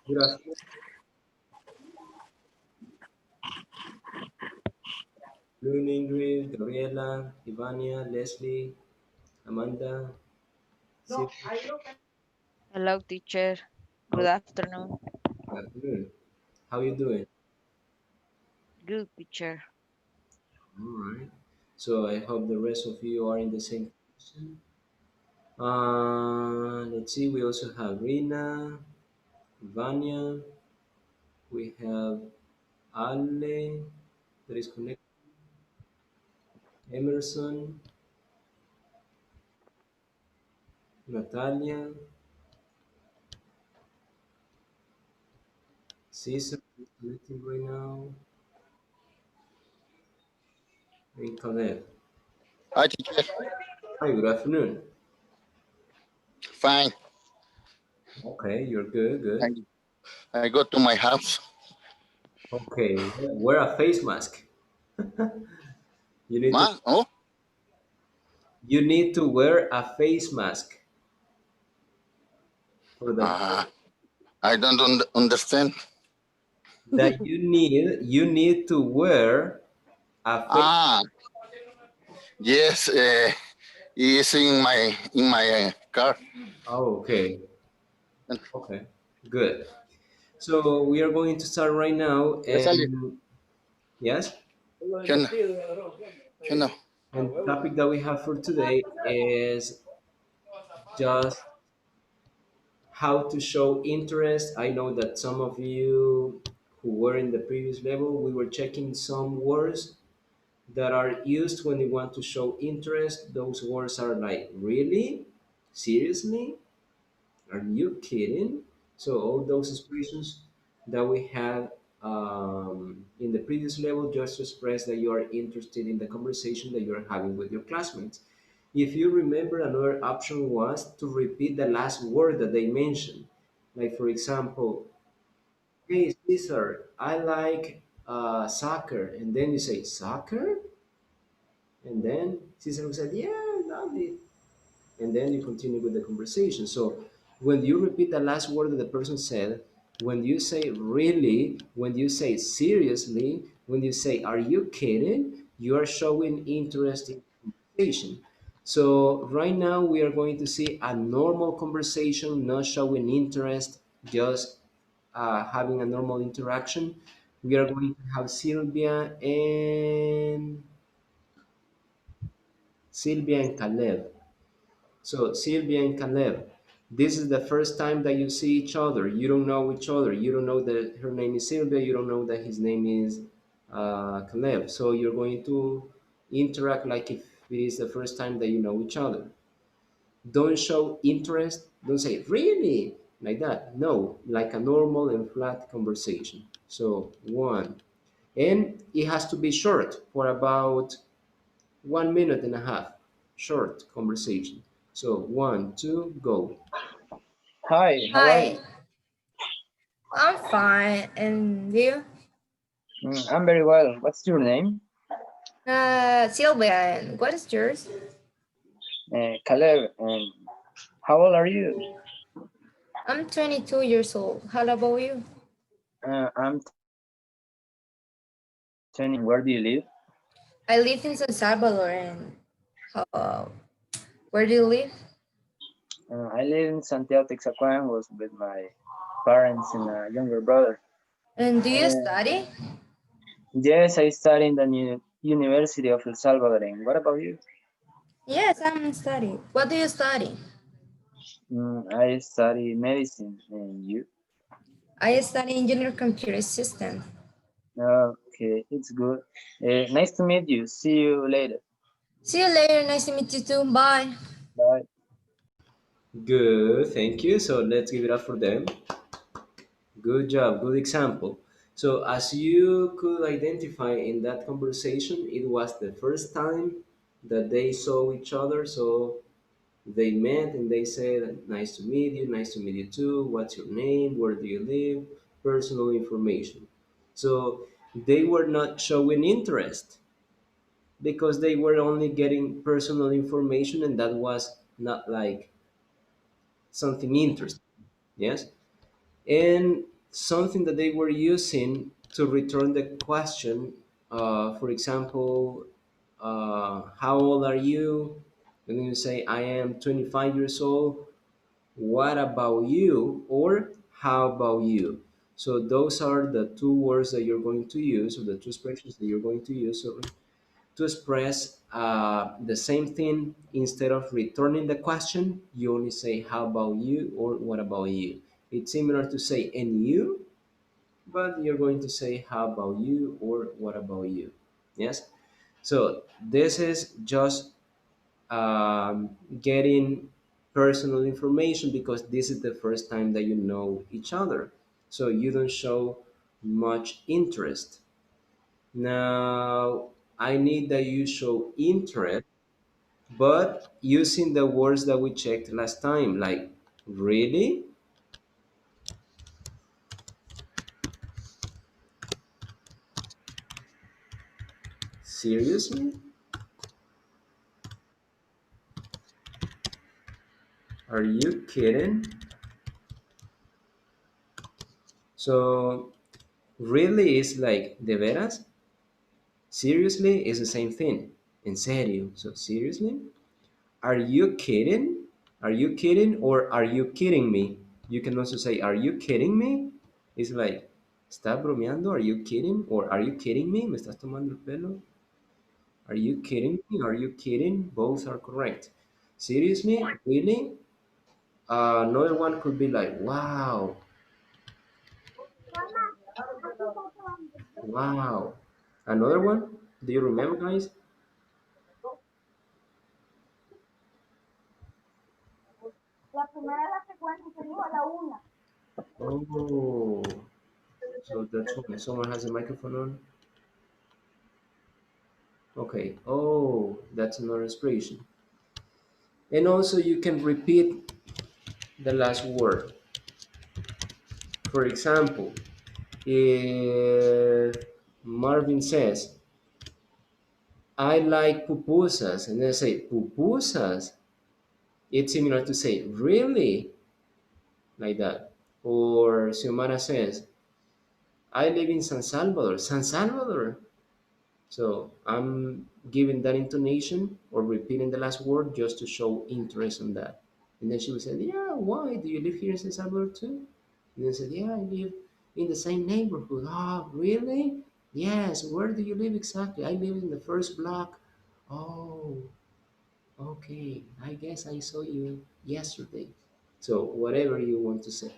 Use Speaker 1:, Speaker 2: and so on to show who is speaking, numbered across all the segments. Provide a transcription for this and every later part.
Speaker 1: Good afternoon. Good Ingrid, Gabriela, Ivania, Leslie, Amanda, Sylvia.
Speaker 2: Hello, teacher. Good
Speaker 1: How
Speaker 2: afternoon.
Speaker 1: Good afternoon. How you doing?
Speaker 2: Good, teacher.
Speaker 1: All right. So I hope the rest of you are in the same position. Let's see. We also have Rina, Vanya. We have Ale that is connected. Emerson, Natalia, Cesar is connecting right now, and Caleb.
Speaker 3: Hi, teacher.
Speaker 1: Hi. Good afternoon.
Speaker 3: Fine.
Speaker 1: Okay, you're good.
Speaker 3: I,
Speaker 1: Good.
Speaker 3: I go to my house.
Speaker 1: Okay, wear a face mask. You need to
Speaker 3: Ma? Oh?
Speaker 1: you need to wear a face mask for the
Speaker 3: Uh, I don't understand.
Speaker 1: that you need to wear a face.
Speaker 3: Ah, yes. It's in my car.
Speaker 1: Oh, okay, okay, good. So we are going to start right now,
Speaker 3: Ya sale.
Speaker 1: and yes,
Speaker 3: ¿Qué onda? ¿Qué onda?
Speaker 1: and the topic that we have for today is just how to show interest. I know that some of you who were in the previous level, we were checking some words that are used when you want to show interest. Those words are like, really? Seriously? Are you kidding? So, all those expressions that we had in the previous level just to express that you are interested in the conversation that you are having with your classmates. If you remember, another option was to repeat the last word that they mentioned. Like, for example, hey, Caesar, I like soccer. And then you say, soccer? And then Caesar said, yeah, lovely. And then you continue with the conversation. So when you repeat the last word that the person said, when you say really, when you say seriously, when you say, are you kidding? You are showing interest in the conversation. So right now we are going to see a normal conversation, not showing interest, just having a normal interaction. We are going to have Sylvia and Caleb. So Sylvia and Caleb, this is the first time that you see each other. You don't know each other. You don't know that her name is Sylvia. You don't know that his name is Caleb. So you're going to interact like if it is the first time that you know each other. Don't show interest. Don't say really like that. No, like a normal and flat conversation. So one, and it has to be short for about 1 minute and a half. Short conversation. So one, two, go.
Speaker 4: Hi, how are
Speaker 5: Hi,
Speaker 4: you?
Speaker 5: I'm fine. And you?
Speaker 4: I'm very well. What's your name?
Speaker 5: Sylvia, and what is yours?
Speaker 4: Caleb. And how old are you?
Speaker 5: I'm 22 years old. How about you?
Speaker 4: I'm 20. Where do you live?
Speaker 5: I live in San Salvador. And uh, where do you live?
Speaker 4: I live in Santiago, Texacuangos with my parents and a younger brother.
Speaker 5: And do you
Speaker 4: Uh,
Speaker 5: study?
Speaker 4: yes, I study in the University of El Salvador. And what about you?
Speaker 5: Yes, I'm studying. What do you study?
Speaker 4: I study medicine. And you?
Speaker 5: I study engineer computer system.
Speaker 4: Okay, it's good. Nice to meet you. See you later.
Speaker 5: See you later. Nice to meet you too. Bye.
Speaker 4: Bye.
Speaker 1: Good, thank you. So let's give it up for them. Good job, good example. So as you could identify in that conversation, it was the first time that they saw each other. So they met and they said, nice to meet you, nice to meet you too. What's your name? Where do you live? Personal information. So they were not showing interest because they were only getting personal information and that was not like something interesting. Yes. And something that they were using to return the question. For example, how old are you? And then you say, I am 25 years old. What about you? Or how about you? So those are the two words that you're going to use, or the two expressions that you're going to use. So to express the same thing, instead of returning the question, you only say how about you or what about you. It's similar to say and you, but you're going to say how about you or what about you. Yes. So this is just getting personal information, because this is the first time that you know each other, so you don't show much interest. Now, I need that you show interest, but using the words that we checked last time, like really, seriously, are you kidding? So really is like de veras, seriously is the same thing, en serio, so seriously, are you kidding? Are you kidding or are you kidding me? You can also say, are you kidding me? It's like, ¿estás bromeando? Are you kidding? Or are you kidding me? ¿Me estás tomando el pelo? Are you kidding me? Are you kidding? Both are correct. Seriously? Really? Another one could be like, wow, wow. Another one? Do you remember, guys? Oh, so that's when someone has a microphone on. Okay. Oh, that's another expression. And also you can repeat the last word. For example, if Marvin says, I like pupusas, and then I say, pupusas, it's similar to say, really? Like that. Or Xiomara says, I live in San Salvador. San Salvador. So I'm giving that intonation or repeating the last word just to show interest in that. And then she would say, yeah, why? Do you live here in San Salvador too? And then I said, yeah, I live in the same neighborhood. Oh, really? Yes. Where do you live exactly? I live in the first block. Oh, okay. I guess I saw you yesterday. So whatever you want to say.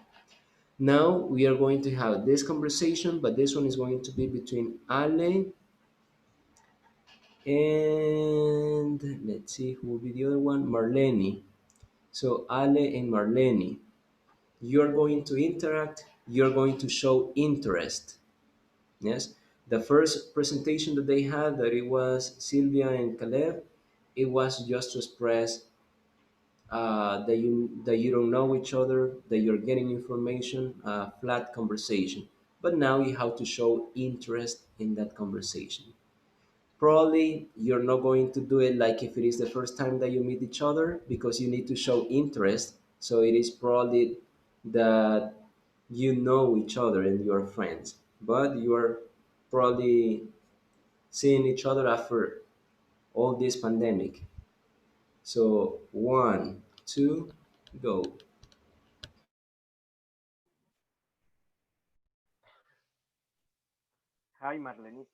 Speaker 1: Now we are going to have this conversation, but this one is going to be between Ale and let's see who will be the other one, Marlene. So Ale and Marlene, you're going to interact, you're going to show interest. Yes, the first presentation that they had, that it was Sylvia and Caleb, it was just to express that you don't know each other, that you're getting information, flat conversation. But now you have to show interest in that conversation. Probably you're not going to do it like if it is the first time that you meet each other, because you need to show interest. So it is probably that you know each other and you're friends, but you are probably seeing each other after all this pandemic. So one, two, go.
Speaker 6: Hi, Marlene.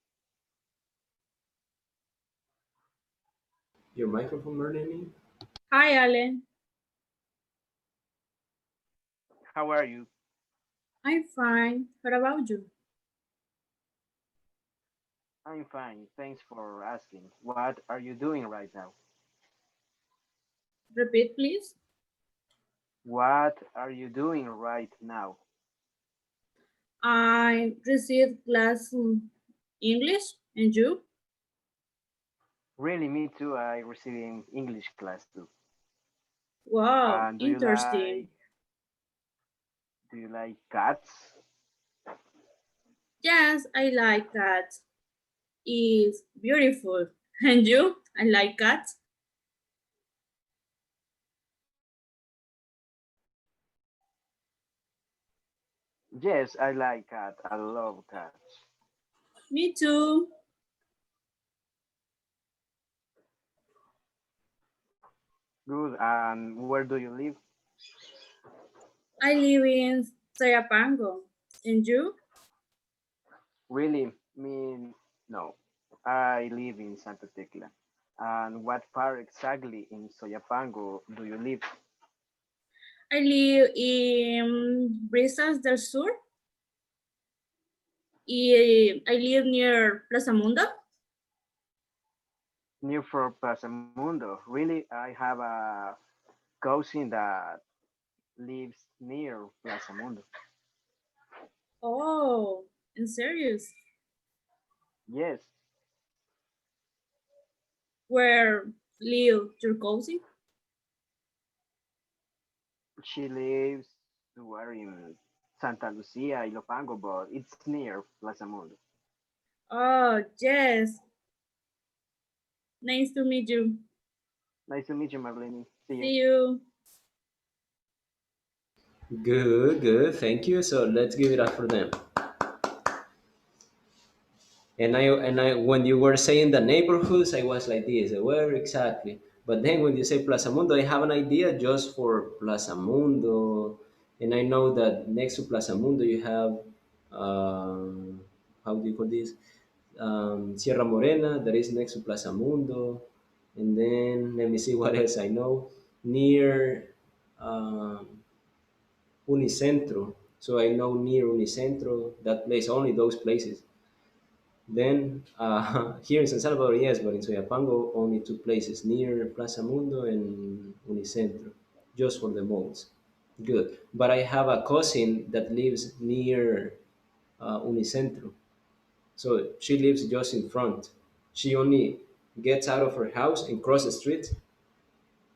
Speaker 1: Your microphone, Marlene.
Speaker 7: Hi, Alan.
Speaker 6: How are you?
Speaker 7: I'm fine. What about you?
Speaker 6: I'm fine. Thanks for asking. What are you doing right now?
Speaker 7: Repeat, please.
Speaker 6: What are you doing right now?
Speaker 7: I received class in English, and you?
Speaker 6: Really, me too. I receiving English class too.
Speaker 7: Wow,
Speaker 6: And
Speaker 7: interesting.
Speaker 6: do you like cats?
Speaker 7: Yes, I like cats. It's beautiful. And you? I like cats.
Speaker 6: Yes, I like cat. I love cats.
Speaker 7: Me too.
Speaker 6: Good. And where do you live?
Speaker 7: I live in Sayapango. And you?
Speaker 6: Really? Me? No. I live in Santa Tecla. And what part exactly in Soyapango do you live?
Speaker 7: I live in Brisas del Sur. I live near Plaza Mundo.
Speaker 6: Near for Plaza Mundo. Really? I have a cousin that lives near Plaza Mundo.
Speaker 7: Oh, in serious?
Speaker 6: Yes,
Speaker 7: Where live your cousin?
Speaker 6: she lives where in Santa Lucia, Ilopango, but it's near Plaza Mundo.
Speaker 7: Oh, yes. Nice to meet you.
Speaker 6: Nice to meet you, Marlene. See you.
Speaker 7: See you.
Speaker 1: Good, good. Thank you. So let's give it up for them. And I when you were saying the neighborhoods, I was like this, where exactly? But then when you say Plaza Mundo, I have an idea just for Plaza Mundo, and I know that next to Plaza Mundo you have how do you call this? Sierra Morena that is next to Plaza Mundo, and then let me see what else I know near um, Unicentro. So I know near Unicentro that place, only those places. Then here in San Salvador, yes, but in Soyapango, only two places near Plaza Mundo and Unicentro, just for the malls. Good. But I have a cousin that lives near Unicentro. So she lives just in front. She only gets out of her house and cross the street,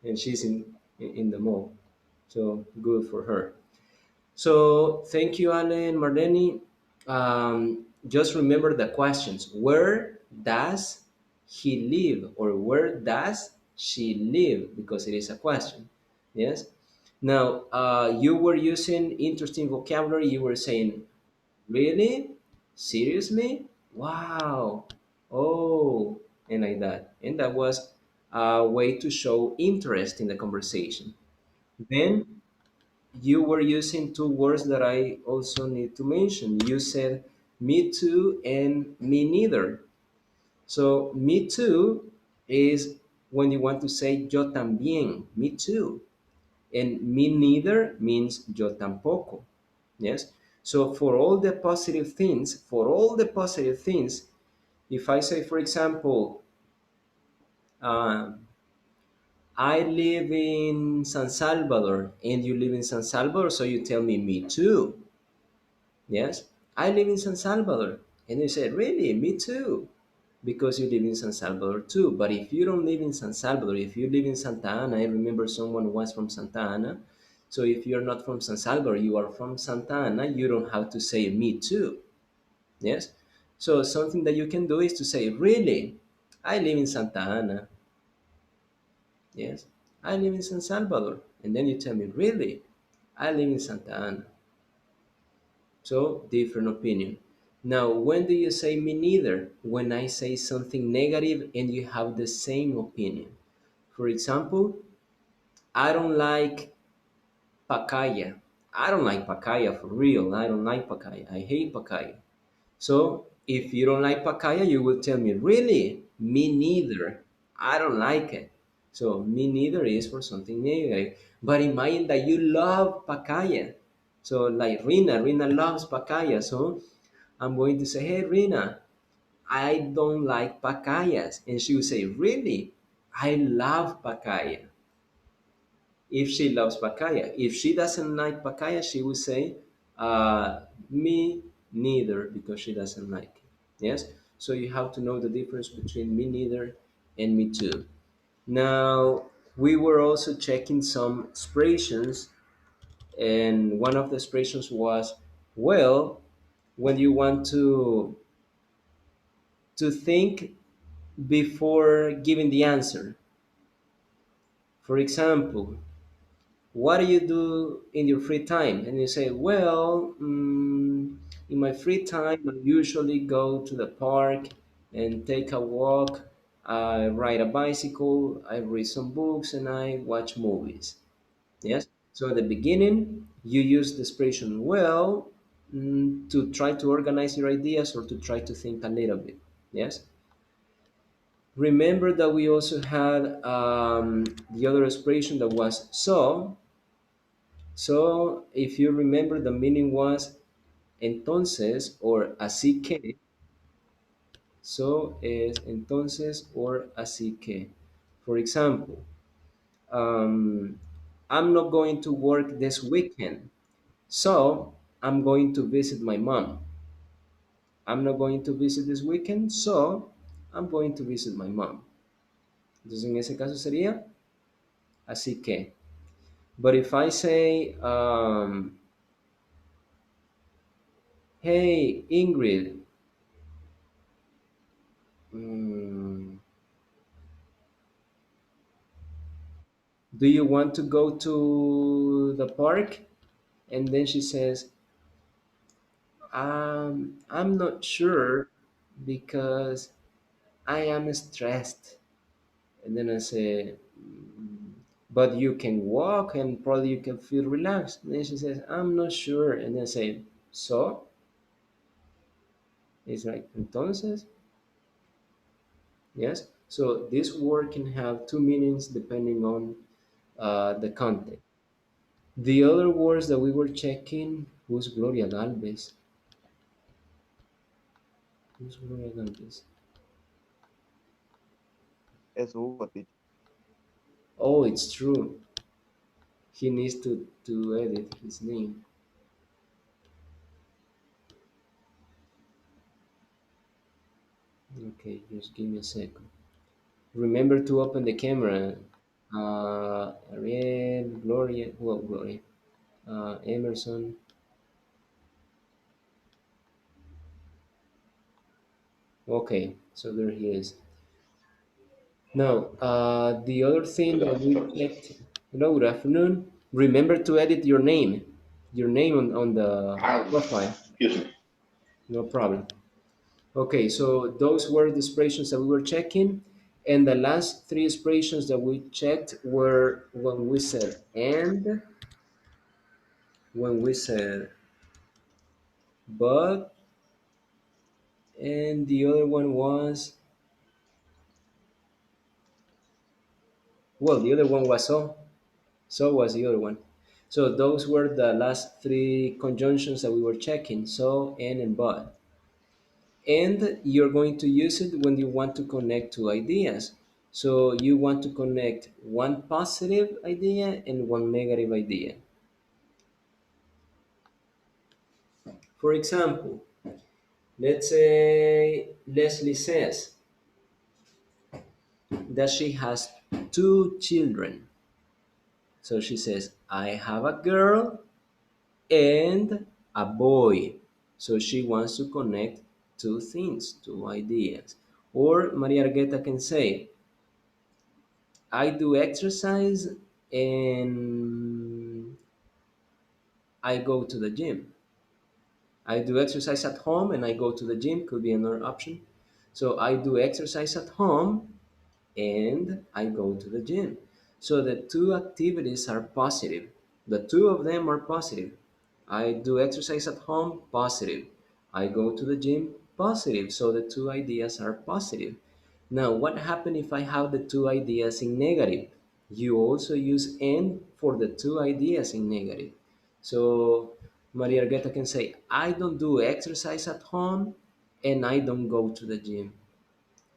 Speaker 1: and she's in the mall. So good for her. So thank you, Ale and Marlene. Just remember the questions. Where does he live, or where does she live? Because it is a question. Yes. Now, you were using interesting vocabulary. You were saying, really? Seriously? Wow. Oh, and like that. And that was a way to show interest in the conversation. Then you were using two words that I also need to mention. You said me too and me neither. So me too is when you want to say yo también, me too. And me neither means yo tampoco. Yes. So for all the positive things, if I say, for example, uh, I live in San Salvador and you live in San Salvador, so you tell me too. Yes, I live in San Salvador. And you say, really? Me too. Because you live in San Salvador too. But if you don't live in San Salvador, if you live in Santa Ana, I remember someone was from Santa Ana. So if you're not from San Salvador, you are from Santa Ana, you don't have to say me too. Yes? So something that you can do is to say, really? I live in Santa Ana. Yes? I live in San Salvador. And then you tell me, really? I live in Santa Ana. So, different opinion. Now, when do you say me neither? When I say something negative and you have the same opinion. For example, I don't like pacaya. I don't like pacaya for real. I don't like pacaya. I hate pacaya. So, if you don't like pacaya, you will tell me, really? Me neither. I don't like it. So, me neither is for something negative. But imagine that you love pacaya. So, like Rina loves pacaya. So, I'm going to say, hey, Rina, I don't like pacayas. And she will say, really? I love pacaya. If she loves pacaya. If she doesn't like pacaya, she will say, me neither, because she doesn't like it. Yes? So you have to know the difference between me neither and me too. Now, we were also checking some expressions, and one of the expressions was, well, when you want to think before giving the answer. For example, what do you do in your free time? And you say, well, in my free time, I usually go to the park and take a walk. I ride a bicycle, I read some books, and I watch movies. Yes. So at the beginning, you use the expression well to try to organize your ideas or to try to think a little bit. Yes. Remember that we also had the other expression that was so. So if you remember, the meaning was entonces or así que. So es entonces or así que. For example, um, I'm not going to work this weekend. So I'm going to visit my mom. I'm not going to visit this weekend, so I'm going to visit my mom. Entonces en ese caso sería así que. But if I say, hey Ingrid, mm, do you want to go to the park? And then she says, I'm not sure because I am stressed. And then I say, but you can walk and probably you can feel relaxed. And then she says, I'm not sure. And then I say, so? It's like, entonces? Yes? So this word can have two meanings depending on the context. The other words that we were checking, who's Gloria Galvez? Who's Gloria Galvez?
Speaker 8: Es Hugo, teacher.
Speaker 1: Oh, it's true. He needs to edit his name. Okay, just give me a second. Remember to open the camera. Ariel, Gloria, well, Gloria, Emerson. Okay, so there he is. Now, the other thing that we checked. Hello, good afternoon. Remember to edit your name on the profile.
Speaker 3: Excuse me.
Speaker 1: No problem. Okay, so those were the expressions that we were checking. And the last three expressions that we checked were when we said and, when we said but, and the other one was, well, the other one was so. So was the other one. So those were the last three conjunctions that we were checking, so, and but. And you're going to use it when you want to connect two ideas. So you want to connect one positive idea and one negative idea. For example, let's say Leslie says that she has two children. So she says, I have a girl and a boy. So she wants to connect two things, two ideas. Or Maria Argueta can say, I do exercise and I go to the gym. I do exercise at home and I go to the gym, could be another option. So I do exercise at home and I go to the gym. So the two activities are positive. The two of them are positive. I do exercise at home, positive. I go to the gym, positive. So the two ideas are positive. Now, what happens if I have the two ideas in negative? You also use and for the two ideas in negative. So Maria Argueta can say, I don't do exercise at home and I don't go to the gym.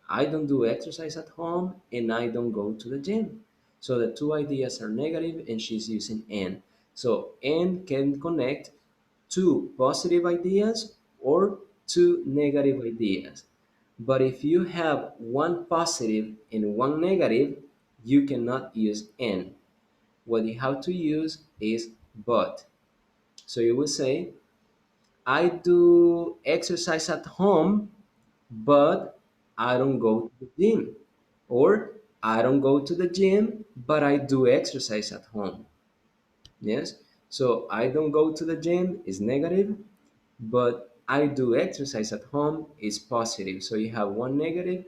Speaker 1: I don't do exercise at home and I don't go to the gym. So the two ideas are negative and she's using and. So and can connect two positive ideas or two negative ideas. But if you have one positive and one negative, you cannot use and. What you have to use is but. So you will say, I do exercise at home, but I don't go to the gym. Or I don't go to the gym, but I do exercise at home. Yes. So I don't go to the gym is negative, but I do exercise at home is positive. So you have one negative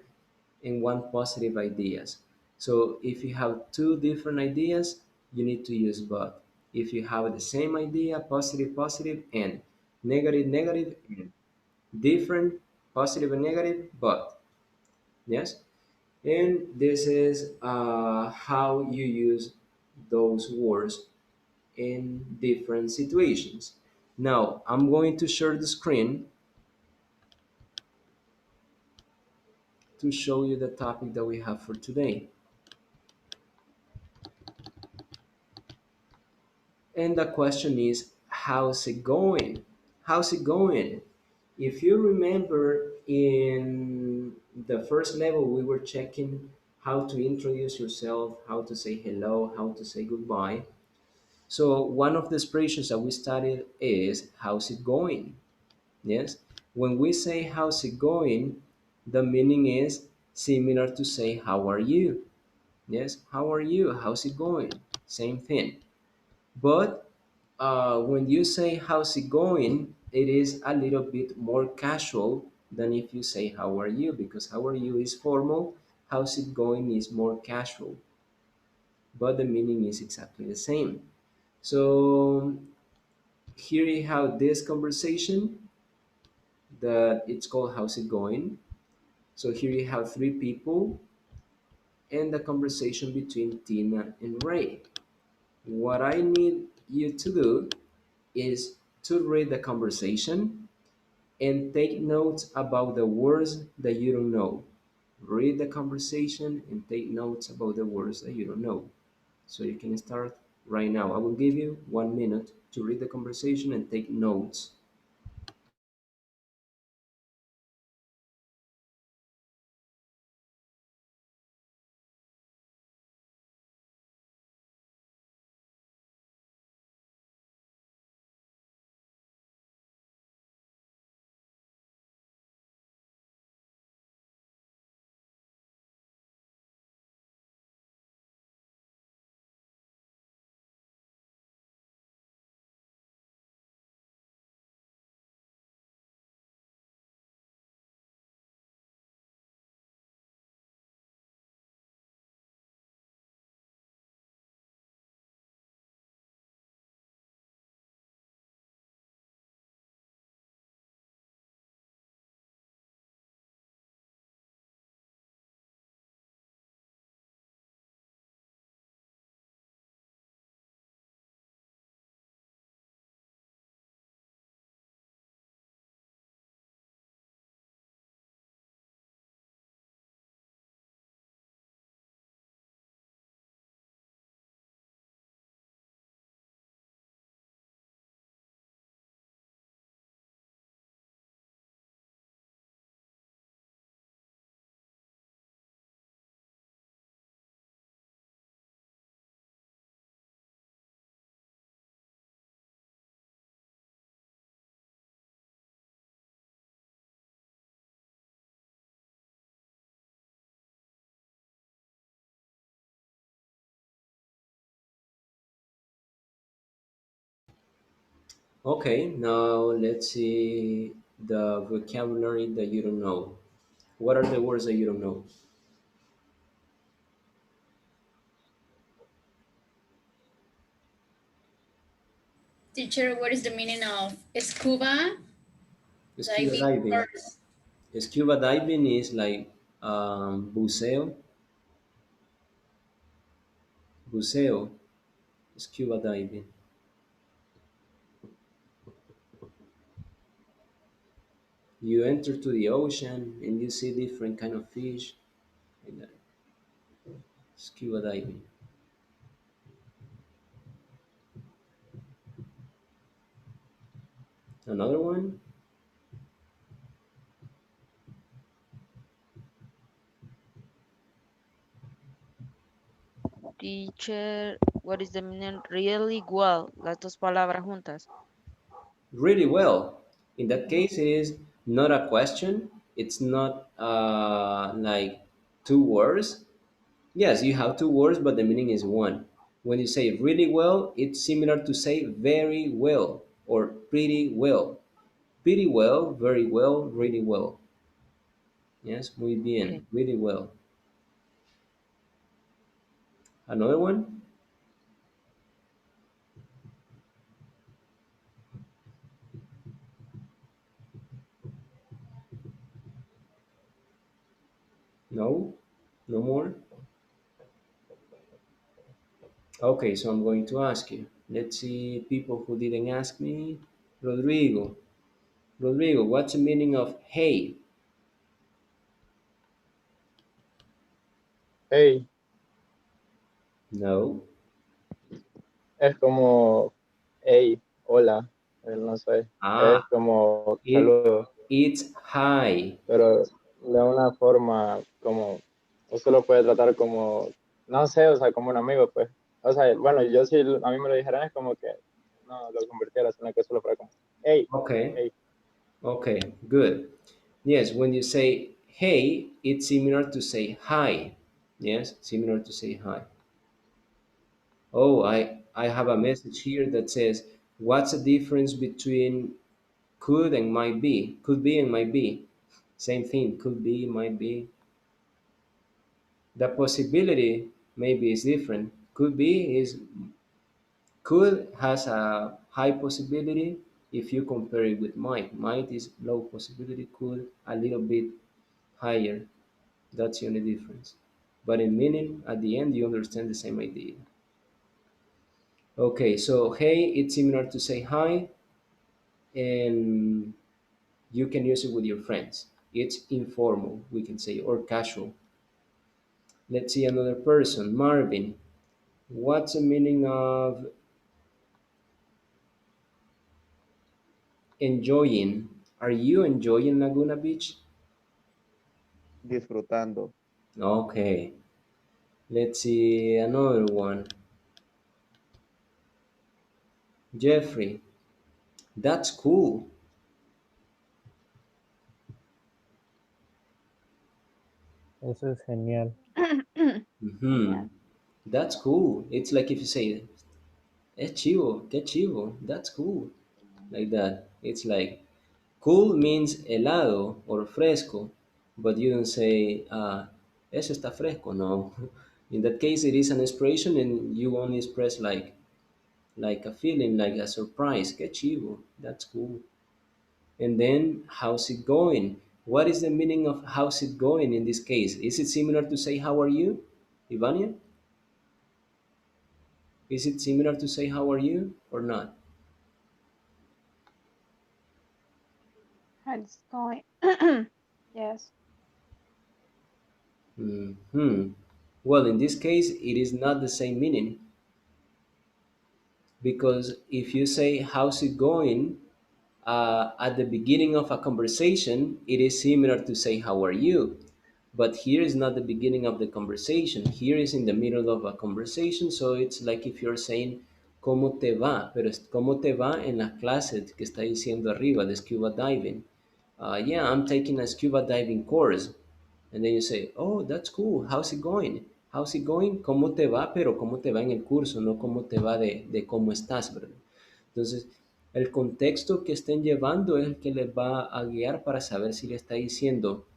Speaker 1: and one positive ideas. So if you have two different ideas, you need to use but. If you have the same idea, positive, positive, and negative, negative, and different, positive and negative, but. Yes? And this is how you use those words in different situations. Now, I'm going to share the screen to show you the topic that we have for today. And the question is, how's it going? How's it going? If you remember in the first level, we were checking how to introduce yourself, how to say hello, how to say goodbye. So one of the expressions that we studied is, how's it going? Yes. When we say how's it going, the meaning is similar to say how are you? Yes. How are you? How's it going? Same thing. But when you say how's it going, it is a little bit more casual than if you say how are you, because how are you is formal, how's it going is more casual, but the meaning is exactly the same. So here you have this conversation that it's called how's it going. So here you have three people and the conversation between Tina and Ray. What I need you to do is to read the conversation and take notes about the words that you don't know. Read the conversation and take notes about the words that you don't know. So you can start right now. I will give you 1 minute to read the conversation and take notes. Okay, now let's see the vocabulary that you don't know. What are the words that you don't know?
Speaker 8: Teacher, what is the meaning of scuba
Speaker 1: Scuba
Speaker 8: diving
Speaker 1: diving.
Speaker 8: course?
Speaker 1: Scuba diving is like buceo. Buceo, scuba diving. You enter to the ocean and you see different kind of fish. Like that. Scuba diving. Another one,
Speaker 2: Teacher, what is the meaning really well? Las dos palabras juntas.
Speaker 1: really well. In that case, it is not a question. It's not like two words. Yes, you have two words, but the meaning is one. When you say really well, it's similar to say very well or pretty well. Pretty well, very well, really well. Yes, muy
Speaker 2: Okay.
Speaker 1: bien, really well. Another one? No? No more? Okay, so I'm going to ask you. Let's see people who didn't ask me. Rodrigo. Rodrigo, what's the meaning of hey?
Speaker 9: Hey,
Speaker 1: No.
Speaker 9: es como, hey, hola, no sé, es
Speaker 1: Ah,
Speaker 9: como
Speaker 1: it
Speaker 9: saludo,
Speaker 1: it's hi.
Speaker 9: pero de una forma como, usted lo puede tratar como, no sé, o sea, como un amigo, pues. O sea, bueno, yo si a mí me lo dijeran es como que no lo convirtiera, sino que solo fuera como, hey,
Speaker 1: Okay.
Speaker 9: hey,
Speaker 1: Okay, good. Yes, when you say hey, it's similar to say hi. Yes, similar to say hi. Oh, I have a message here that says, what's the difference between could and might be? Could be and might be. Same thing, could be, might be. The possibility maybe is different. Could be is could has a high possibility if you compare it with might. Might is low possibility, could a little bit higher. That's the only difference. But in meaning, at the end, you understand the same idea. Okay, so hey, it's similar to say hi, and you can use it with your friends. It's informal, we can say, or casual. Let's see another person. Marvin, what's the meaning of enjoying? Are you enjoying Laguna Beach?
Speaker 10: disfrutando.
Speaker 1: Okay, let's see another one. Jeffrey, that's cool.
Speaker 11: Eso es genial.
Speaker 1: Hmm.
Speaker 2: Genial.
Speaker 1: That's cool. It's like if you say, es chivo, qué chivo, that's cool. Like that. It's like, cool means helado or fresco, but you don't say, eso está fresco. No. In that case, it is an expression and you only express like a feeling, like a surprise. Qué chivo, that's cool. And then, how's it going? What is the meaning of how's it going in this case? Is it similar to say, how are you, Ivania? Is it similar to say, how are you or not?
Speaker 2: How's it going? Yes.
Speaker 1: Well, in this case, it is not the same meaning because if you say, how's it going, at the beginning of a conversation, it is similar to say, how are you? But here is not the beginning of the conversation. Here is in the middle of a conversation. So it's like if you're saying, ¿cómo te va? Pero es ¿cómo te va en la clase que está diciendo arriba de scuba diving? Yeah, I'm taking a scuba diving course. And then you say, oh, that's cool. How's it going? How's it going? ¿Cómo te va? Pero ¿cómo te va en el curso? No cómo te va de cómo estás, ¿verdad? Entonces, el contexto que estén llevando es el que les va a guiar para saber si le está diciendo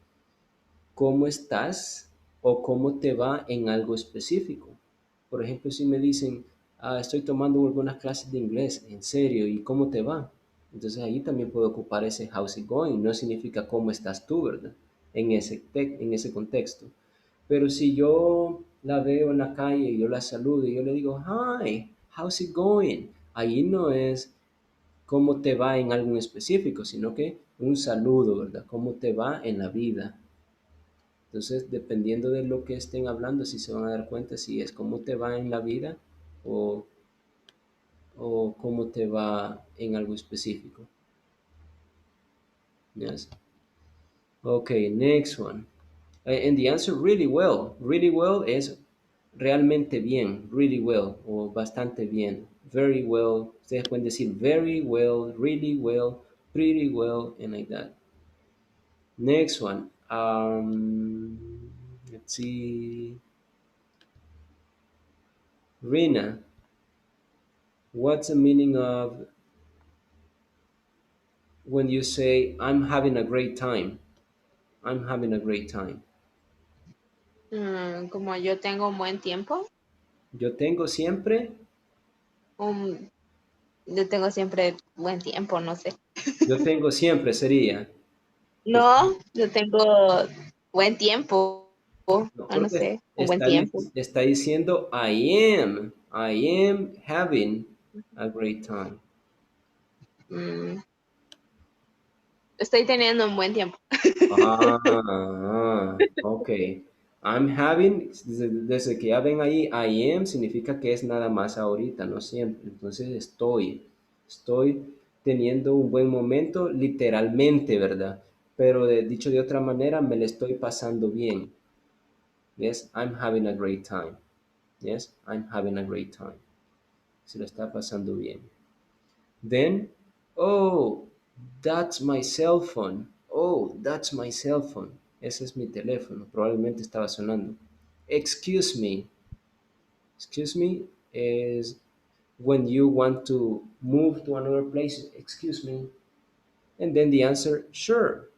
Speaker 1: cómo estás o cómo te va en algo específico. Por ejemplo, si me dicen, estoy tomando algunas clases de inglés, en serio, ¿y cómo te va? Entonces ahí también puedo ocupar ese how's it going, no significa cómo estás tú, ¿verdad? En ese contexto. Pero si yo la veo en la calle y yo la saludo y yo le digo, hi, how's it going? Ahí no es cómo te va en algo en específico, sino que un saludo, ¿verdad? ¿Cómo te va en la vida? Entonces, dependiendo de lo que estén hablando, si se van a dar cuenta si es cómo te va en la vida o, o cómo te va en algo específico. Yes. Okay, next one. And the answer really well. Really well es realmente bien, really well o bastante bien. Very well. Ustedes pueden decir very well, really well, pretty well, and like that. Next one. Let's see. Rina, what's the meaning of when you say, I'm having a great time? I'm having a great time.
Speaker 2: Como yo tengo un buen tiempo,
Speaker 1: Yo tengo siempre,
Speaker 2: um, yo tengo siempre buen tiempo, no sé.
Speaker 1: yo tengo siempre sería.
Speaker 2: No, yo tengo buen tiempo,
Speaker 1: No,
Speaker 2: no
Speaker 1: porque
Speaker 2: sé, un buen tiempo.
Speaker 1: está diciendo I am having a great time.
Speaker 2: Mm, estoy teniendo un buen tiempo.
Speaker 1: Ok. I'm having, desde que ya ven ahí, I am significa que es nada más ahorita, no siempre. Entonces estoy teniendo un buen momento, literalmente, ¿verdad? Pero dicho de otra manera, me le estoy pasando bien. Yes, I'm having a great time. Yes, I'm having a great time. Se lo está pasando bien. Then, oh, that's my cell phone. Oh, that's my cell phone. Ese es mi teléfono. Probablemente estaba sonando. Excuse me. Excuse me is when you want to move to another place. Excuse me. And then the answer, sure,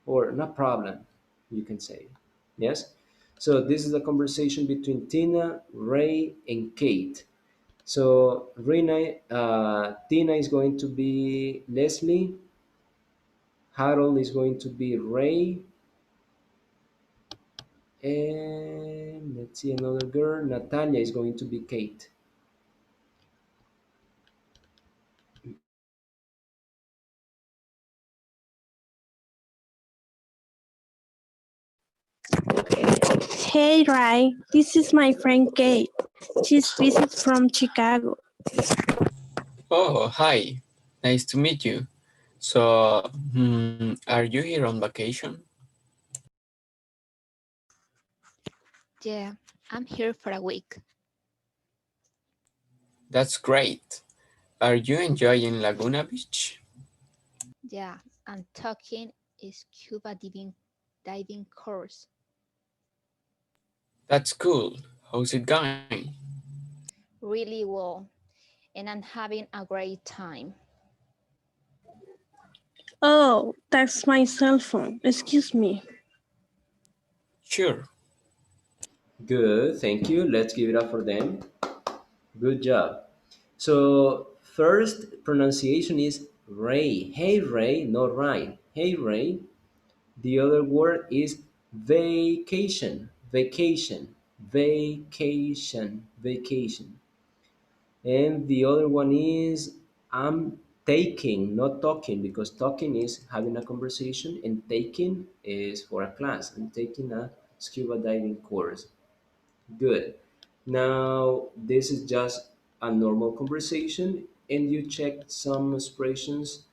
Speaker 1: or no problem, you can say. Yes? So this is a conversation between Tina, Ray, and Kate. So Rina, Tina is going to be Leslie, Harold is going to be Ray, and let's see another girl, Natalia is going to be Kate.
Speaker 10: Hey, Rai, this is my friend Kate. She's visiting from Chicago.
Speaker 12: Oh, hi. Nice to meet you. So, are you here on vacation?
Speaker 13: Yeah, I'm here for a week.
Speaker 12: That's great. Are you enjoying Laguna Beach?
Speaker 13: Yeah, I'm taking a scuba diving course.
Speaker 12: That's cool. How's it going?
Speaker 13: Really well, and I'm having a great time.
Speaker 10: Oh, that's my cell phone. Excuse me.
Speaker 12: Sure.
Speaker 1: Good, thank you. Let's give it up for them. Good job. So first pronunciation is Ray. Hey Ray, not right. Hey Ray. The other word is vacation, vacation, vacation, vacation. And the other one is I'm taking, not talking, because talking is having a conversation and taking is for a class. I'm taking a scuba diving course. Good. Now, this is just a normal conversation, and you check some expressions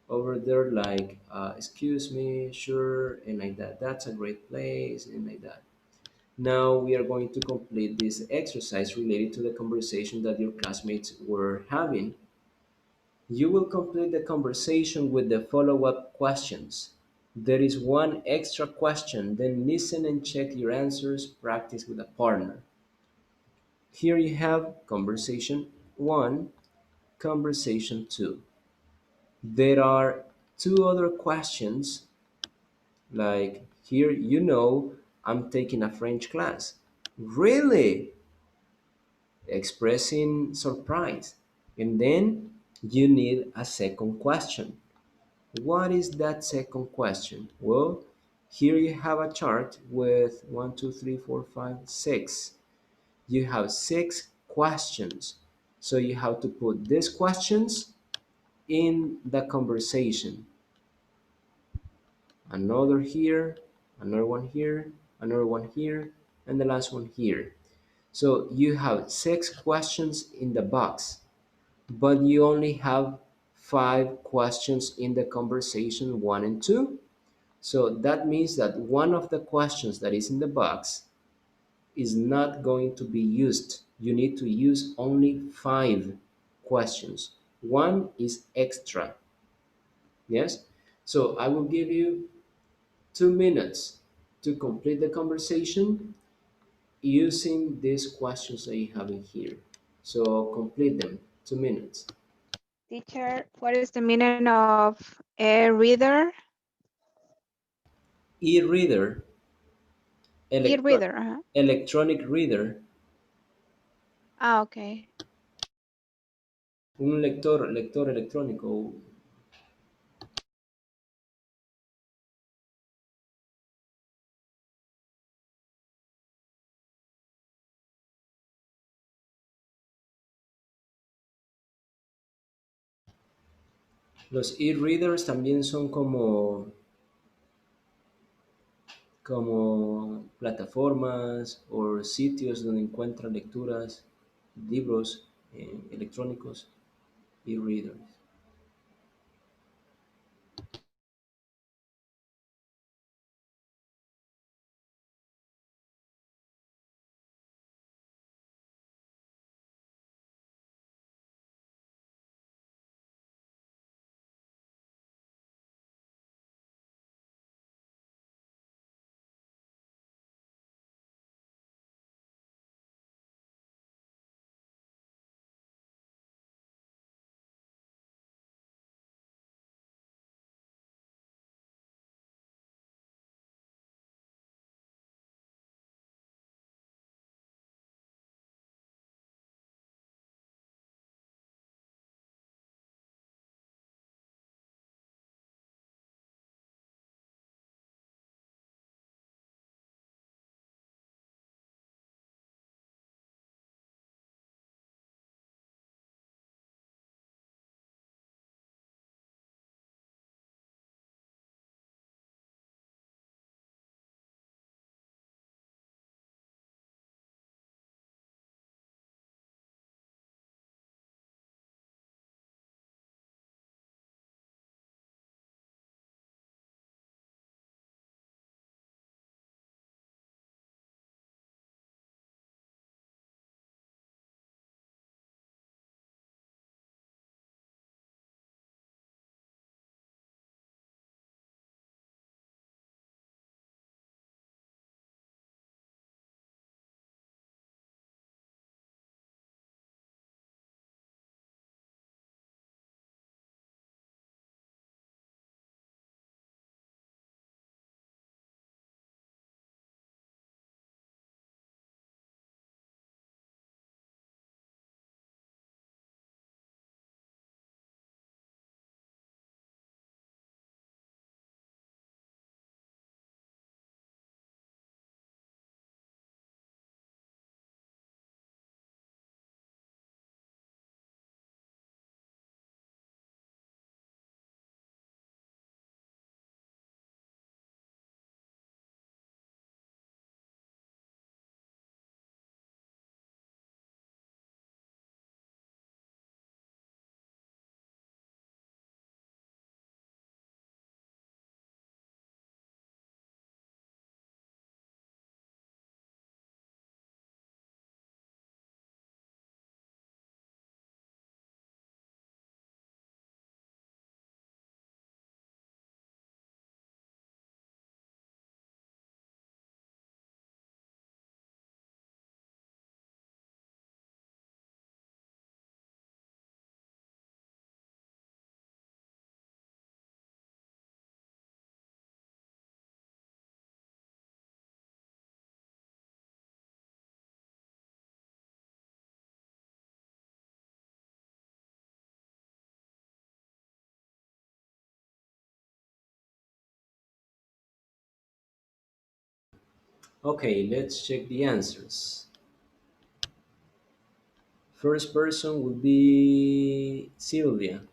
Speaker 1: over there like excuse me, sure, and like that. That's a great place, and like that. Now we are going to complete this exercise related to the conversation that your classmates were having. You will complete the conversation with the follow-up questions. There is one extra question, then listen and check your answers, practice with a partner. Here you have conversation 1, conversation 2. There are two other questions, like here, I'm taking a French class. Really? Expressing surprise. And then you need a second question. What is that second question? Well, here you have a chart with 1, 2, 3, 4, 5, 6. You have 6 questions. So you have to put these questions in the conversation. Another here, another one here, another one here, and the last one here. So you have 6 questions in the box, but you only have 5 questions in the conversation 1 and 2. So that means that one of the questions that is in the box is not going to be used. You need to use only 5 questions. One is extra. Yes? So I will give you 2 minutes to complete the conversation. using these questions that you have in here. So complete them, 2 minutes.
Speaker 14: Teacher, what is the meaning of a reader?
Speaker 1: E-reader,
Speaker 14: E-reader.
Speaker 1: electronic reader,
Speaker 14: Ah, okay.
Speaker 1: un lector electrónico. Los e-readers también son como plataformas o sitios donde encuentran lecturas, libros electrónicos, e-readers. Okay, let's check the answers. First person would be Sylvia.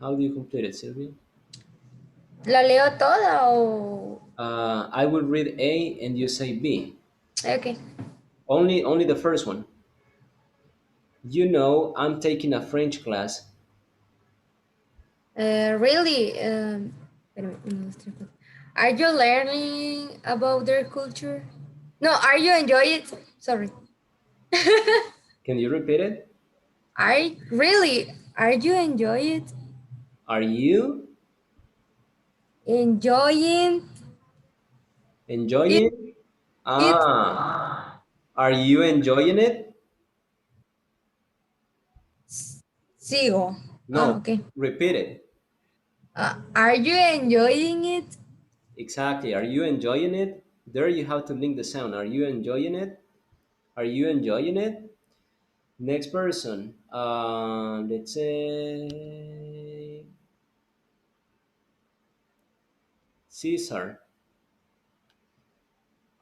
Speaker 1: How do you complete it, Sylvia?
Speaker 5: ¿La leo toda o...?
Speaker 1: I will read A and you say B.
Speaker 5: Okay.
Speaker 1: Only the first one. You know, I'm taking a French class.
Speaker 5: Really? Espérame, 1, 2, 3, 4. Are you learning about their culture? No, are you enjoying it? Sorry.
Speaker 1: Can you repeat it?
Speaker 5: Are you enjoying it?
Speaker 1: Are you
Speaker 5: Enjoying
Speaker 1: Enjoying? Ah, are you enjoying it?
Speaker 5: Sigo.
Speaker 1: No,
Speaker 5: Okay.
Speaker 1: repeat it.
Speaker 5: Are you enjoying it?
Speaker 1: Exactly. Are you enjoying it? There you have to link the sound. Are you enjoying it? Are you enjoying it? Next person. Let's say Caesar.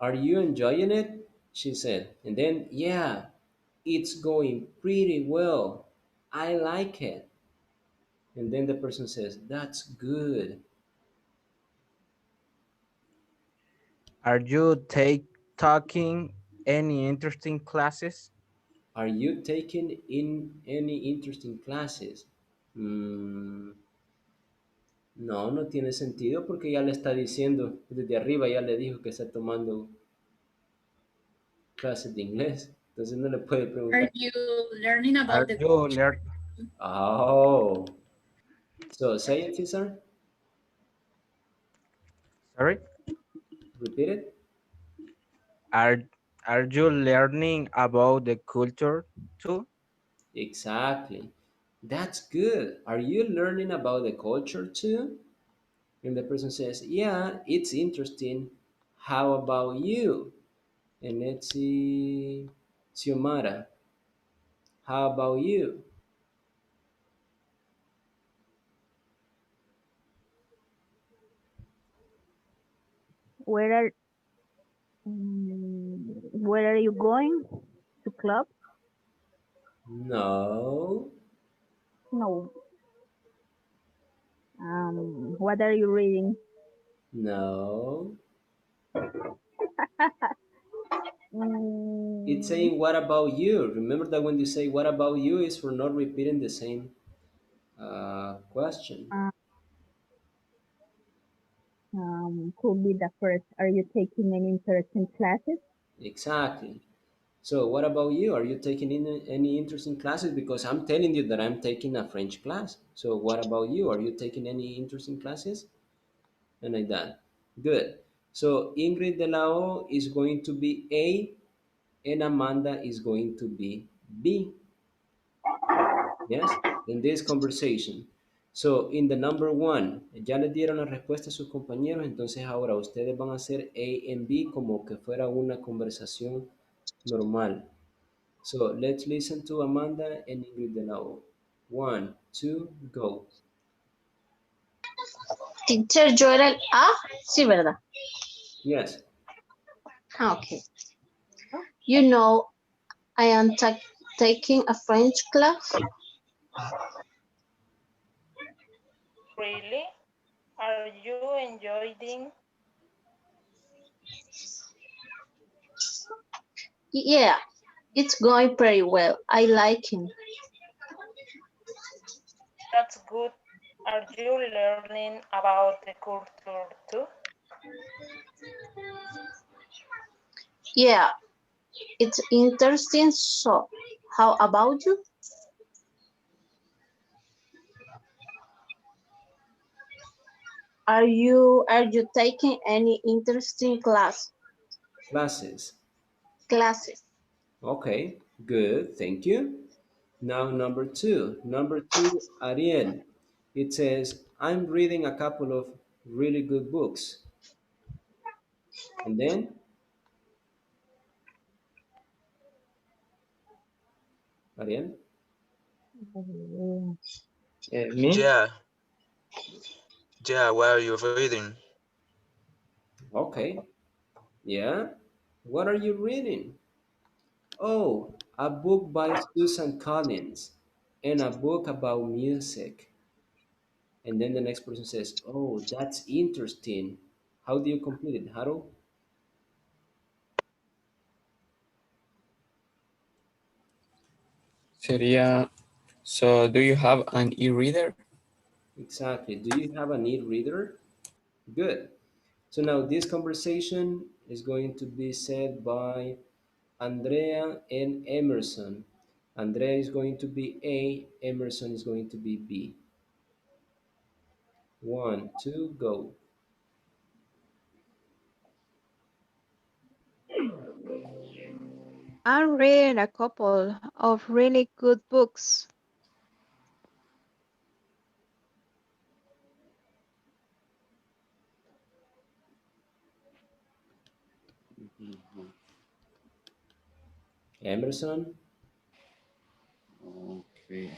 Speaker 1: Are you enjoying it? She said. And then, yeah, it's going pretty well. I like it. And then the person says, that's good.
Speaker 6: Are you taking any interesting classes?
Speaker 1: Are you taking in any interesting classes? Mm, no, no tiene sentido porque ya le está diciendo, desde arriba ya le dijo que está tomando clases de inglés. Entonces no le puede
Speaker 8: Are
Speaker 1: preguntar.
Speaker 8: you learning about
Speaker 6: Are
Speaker 8: the
Speaker 6: you
Speaker 8: culture?
Speaker 6: learn?
Speaker 1: Oh. So say it, Cesar.
Speaker 6: Sorry.
Speaker 1: Repeat it.
Speaker 6: Are are you learning about the culture too?
Speaker 1: Exactly. That's good. Are you learning about the culture too? And the person says, yeah, it's interesting. How about you? And let's see, Xiomara, how about you?
Speaker 15: Where are where are you going? To club?
Speaker 1: No,
Speaker 15: No. What are you reading?
Speaker 1: no. It's
Speaker 15: Mm,
Speaker 1: saying, what about you? Remember that when you say, what about you, is for not repeating the same question.
Speaker 15: could be the first. Are you taking any interesting classes?
Speaker 1: Exactly. So, what about you? Are you taking in any interesting classes? Because I'm telling you that I'm taking a French class. So, what about you? Are you taking any interesting classes? And like that. Good. So, Ingrid de la O is going to be A, and Amanda is going to be B. Yes, in this conversation. So, in the number one, ya les dieron la respuesta a sus compañeros, entonces ahora ustedes van a hacer A and B como que fuera una conversación normal. So, let's listen to Amanda and Ingrid de la O. One, two, go.
Speaker 16: Teacher, yo era el A, sí, ¿verdad?
Speaker 1: Yes.
Speaker 16: Okay. You know, I am taking a French class.
Speaker 17: Really? Are you enjoying?
Speaker 16: Yeah, it's going pretty well. I like him.
Speaker 17: That's good. Are you learning about the culture too?
Speaker 16: Yeah, it's interesting. So, how about you? Are you taking any interesting
Speaker 1: Classes.
Speaker 16: classes?
Speaker 1: Okay, good. Thank you. Now, number two. Number two, Ariel. It says, I'm reading a couple of really good books. And then, Ariel?
Speaker 6: Me?
Speaker 18: Yeah, yeah, what are you reading?
Speaker 1: Okay. Yeah. What are you reading? Oh, a book by Susan Collins and a book about music. And then the next person says, oh, that's interesting. How do you complete it, Harold?
Speaker 12: Sería, so do you have an e-reader?
Speaker 1: Exactly. Do you have an e-reader? Good. So now this conversation is going to be said by Andrea and Emerson. Andrea is going to be A, Emerson is going to be B. One, two, go.
Speaker 14: I'm reading a couple of really good books.
Speaker 1: Emerson?
Speaker 3: Okay.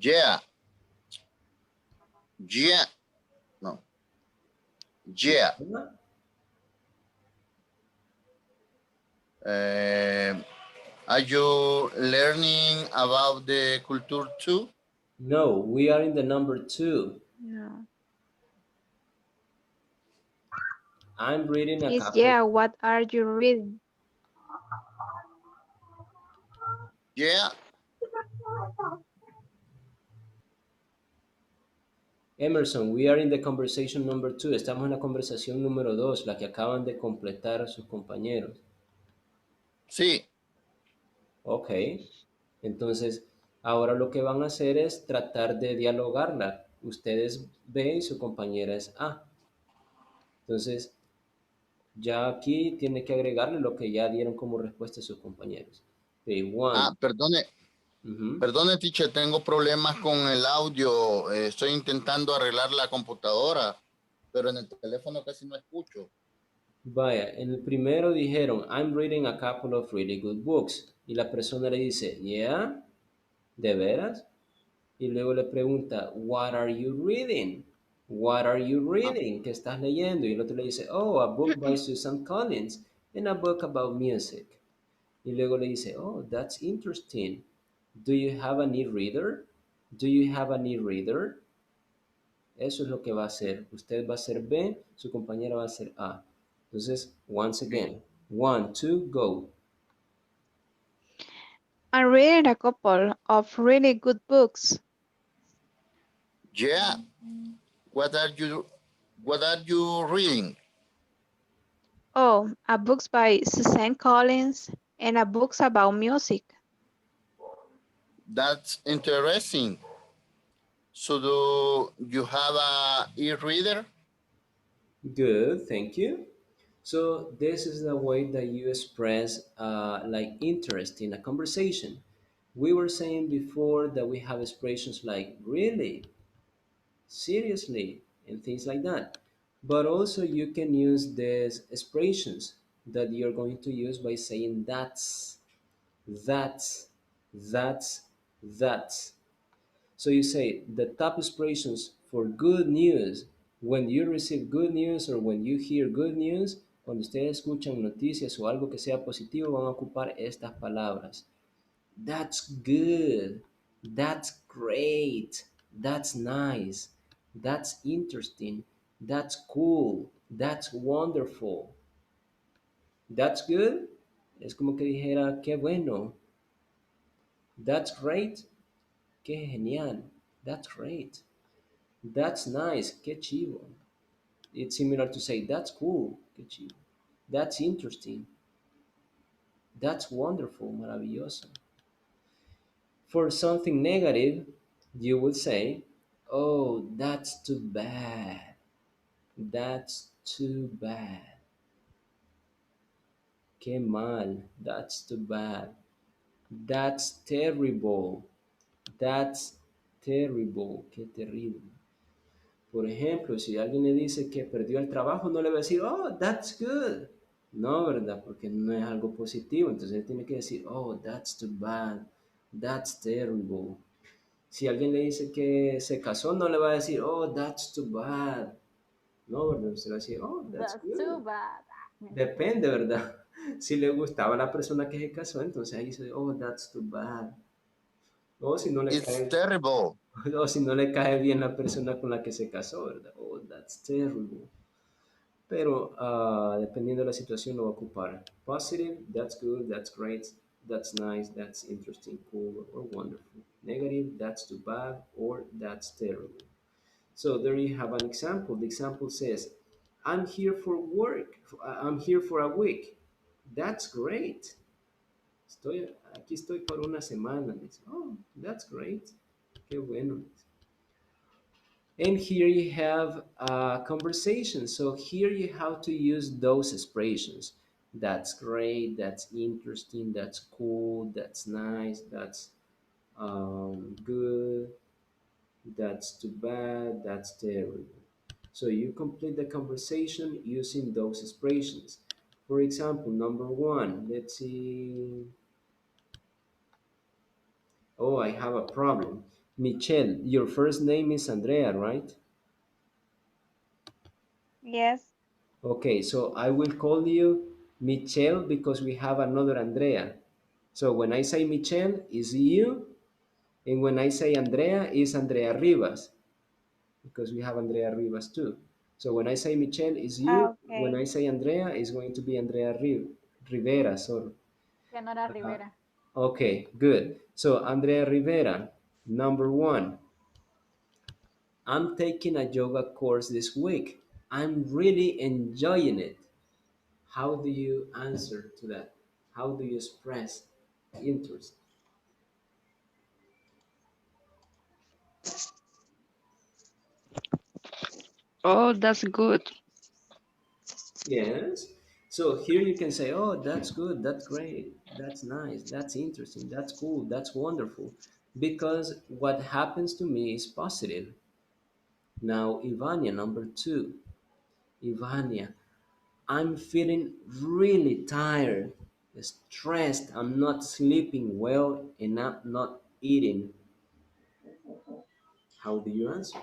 Speaker 3: Yeah. Yeah. No. Yeah. Are you learning about the culture too?
Speaker 1: No, we are in the number 2.
Speaker 14: No.
Speaker 1: I'm reading a
Speaker 14: Is
Speaker 1: couple.
Speaker 14: yeah, what are you reading?
Speaker 3: Yeah.
Speaker 1: Emerson, we are in the conversation number 2. Estamos en la conversación número 2, la que acaban de completar sus compañeros.
Speaker 3: Sí.
Speaker 1: Ok. Entonces, ahora lo que van a hacer es tratar de dialogarla. Ustedes B y su compañera es A. Entonces, ya aquí tiene que agregarle lo que ya dieron como respuesta a sus compañeros. Okay, one.
Speaker 3: Perdone. Perdone, teacher, tengo problemas con el audio. Estoy intentando arreglar la computadora, pero en el teléfono casi no escucho.
Speaker 1: Vaya, en el primero dijeron, I'm reading a couple of really good books. Y la persona le dice, yeah, ¿de veras? Y luego le pregunta, what are you reading? What are you reading? ¿Qué estás leyendo? Y el otro le dice, oh, a book by Susan Collins and a book about music. Y luego le dice, oh, that's interesting. Do you have an e-reader? Do you have an e-reader? Eso es lo que va a hacer. Usted va a ser B, su compañera va a ser A. Entonces, once again, 1, 2, go.
Speaker 14: I'm reading a couple of really good books.
Speaker 3: Yeah. What are you reading?
Speaker 14: Oh, a books by Suzanne Collins and a books about music.
Speaker 3: That's interesting. So do you have a e-reader?
Speaker 1: Good, thank you. So this is the way that you express like interest in a conversation. We were saying before that we have expressions like really, seriously, and things like that. But also you can use these expressions that you're going to use by saying that's, that's, that's. So you say the top expressions for good news. When you receive good news or when you hear good news, cuando ustedes escuchan noticias o algo que sea positivo, van a ocupar estas palabras. That's good. That's great. That's nice. That's interesting. That's cool. That's wonderful. That's good. Es como que dijera, qué bueno. That's great. Qué genial. That's great. That's nice. Qué chivo. It's similar to say, that's cool. Qué chivo. That's interesting. That's wonderful. Maravilloso. For something negative, you would say, oh, that's too bad. That's too bad. Qué mal. That's too bad. That's terrible. That's terrible. Qué terrible. Por ejemplo, si alguien le dice que perdió el trabajo, no le va a decir, oh, that's good. No, ¿verdad? Porque no es algo positivo. Entonces él tiene que decir, oh, that's too bad. That's terrible. Si alguien le dice que se casó, no le va a decir, oh, that's too bad. No, ¿verdad? Usted va a decir, oh, that's
Speaker 13: That's too
Speaker 1: good.
Speaker 13: bad.
Speaker 1: Depende, ¿verdad? Si le gustaba a la persona que se casó, entonces ahí dice, oh, that's too bad. O si no le
Speaker 3: It's
Speaker 1: cae,
Speaker 3: terrible.
Speaker 1: o si no le cae bien la persona con la que se casó, ¿verdad? Oh, that's terrible. Pero dependiendo de la situación lo va a ocupar. Positive, that's good, that's great, that's nice, that's interesting, cool, or wonderful. Negative, that's too bad, or that's terrible. So there you have an example. The example says, I'm here for work. I'm here for a week. That's great. Aquí estoy por una semana. Dice, oh, that's great. Qué bueno. And here you have a conversation. So here you have to use those expressions. That's great, that's interesting, that's cool, that's nice, that's good, that's too bad, that's terrible. So you complete the conversation using those expressions. For example, number one, let's see. Oh, I have a problem. Michelle, your first name is Andrea, right?
Speaker 14: Yes.
Speaker 1: Okay, so I will call you Michelle because we have another Andrea. So when I say Michelle, is you, and when I say Andrea, is Andrea Rivas because we have Andrea Rivas too. So when I say Michelle, is you. When
Speaker 14: Okay.
Speaker 1: I say Andrea, is going to be Andrea Rivera. Sorry.
Speaker 13: Leonora Rivera.
Speaker 1: Okay, good. So Andrea Rivera, number one. I'm taking a yoga course this week. I'm really enjoying it. How do you answer to that? How do you express interest?
Speaker 14: Oh, that's good.
Speaker 1: Yes. So here you can say, oh, that's good, that's great, that's nice, that's interesting, that's cool, that's wonderful. Because what happens to me is positive. Now, Ivania, number two. Ivania, I'm feeling really tired, stressed, I'm not sleeping well, and I'm not eating. How do you answer?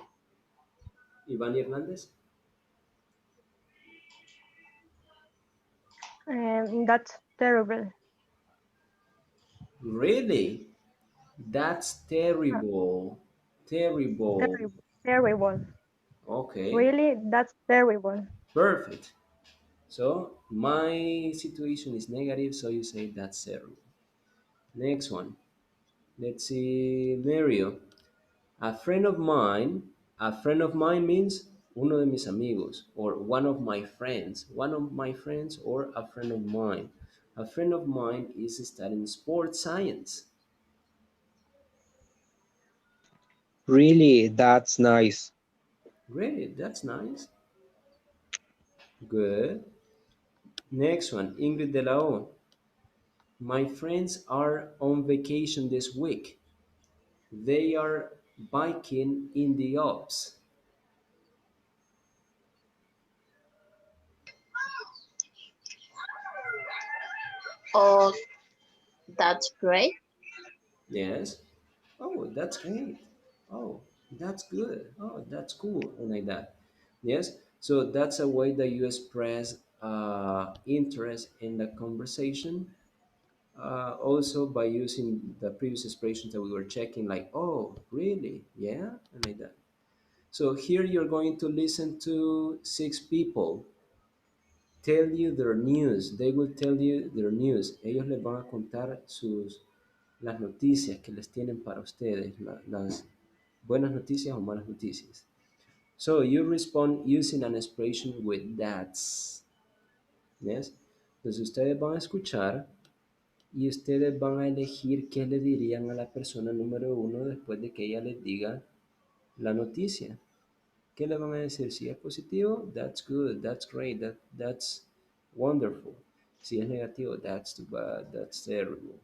Speaker 1: Ivania Hernandez?
Speaker 18: That's terrible.
Speaker 1: Really? That's terrible. Terrible.
Speaker 18: Terrible. Terrible.
Speaker 1: Okay,
Speaker 18: Really, that's terrible.
Speaker 1: perfect. So my situation is negative, so you say that's terrible. Next one. Let's see, Mario. A friend of mine means uno de mis amigos, or one of my friends. One of my friends, or a friend of mine. A friend of mine is studying sports science.
Speaker 19: Really, that's nice.
Speaker 1: Really? That's nice. Good. Next one, Ingrid de la O. My friends are on vacation this week. They are biking in the Alps.
Speaker 16: Oh, that's great.
Speaker 1: Yes. Oh, that's great. Oh, that's good. Oh, that's cool. And like that. Yes. So that's a way that you express interest in the conversation. Also by using the previous expressions that we were checking, like, oh, really? Yeah, and like that. So here you're going to listen to six people tell you their news. They will tell you their news. Ellos les van a contar las noticias que les tienen para ustedes, las buenas noticias o malas noticias. So you respond using an expression with that's. Yes. Entonces ustedes van a escuchar y ustedes van a elegir qué le dirían a la persona número uno después de que ella les diga la noticia. ¿Qué le van a decir? Si es positivo, that's good, that's great, that's wonderful. Si es negativo, that's too bad, that's terrible.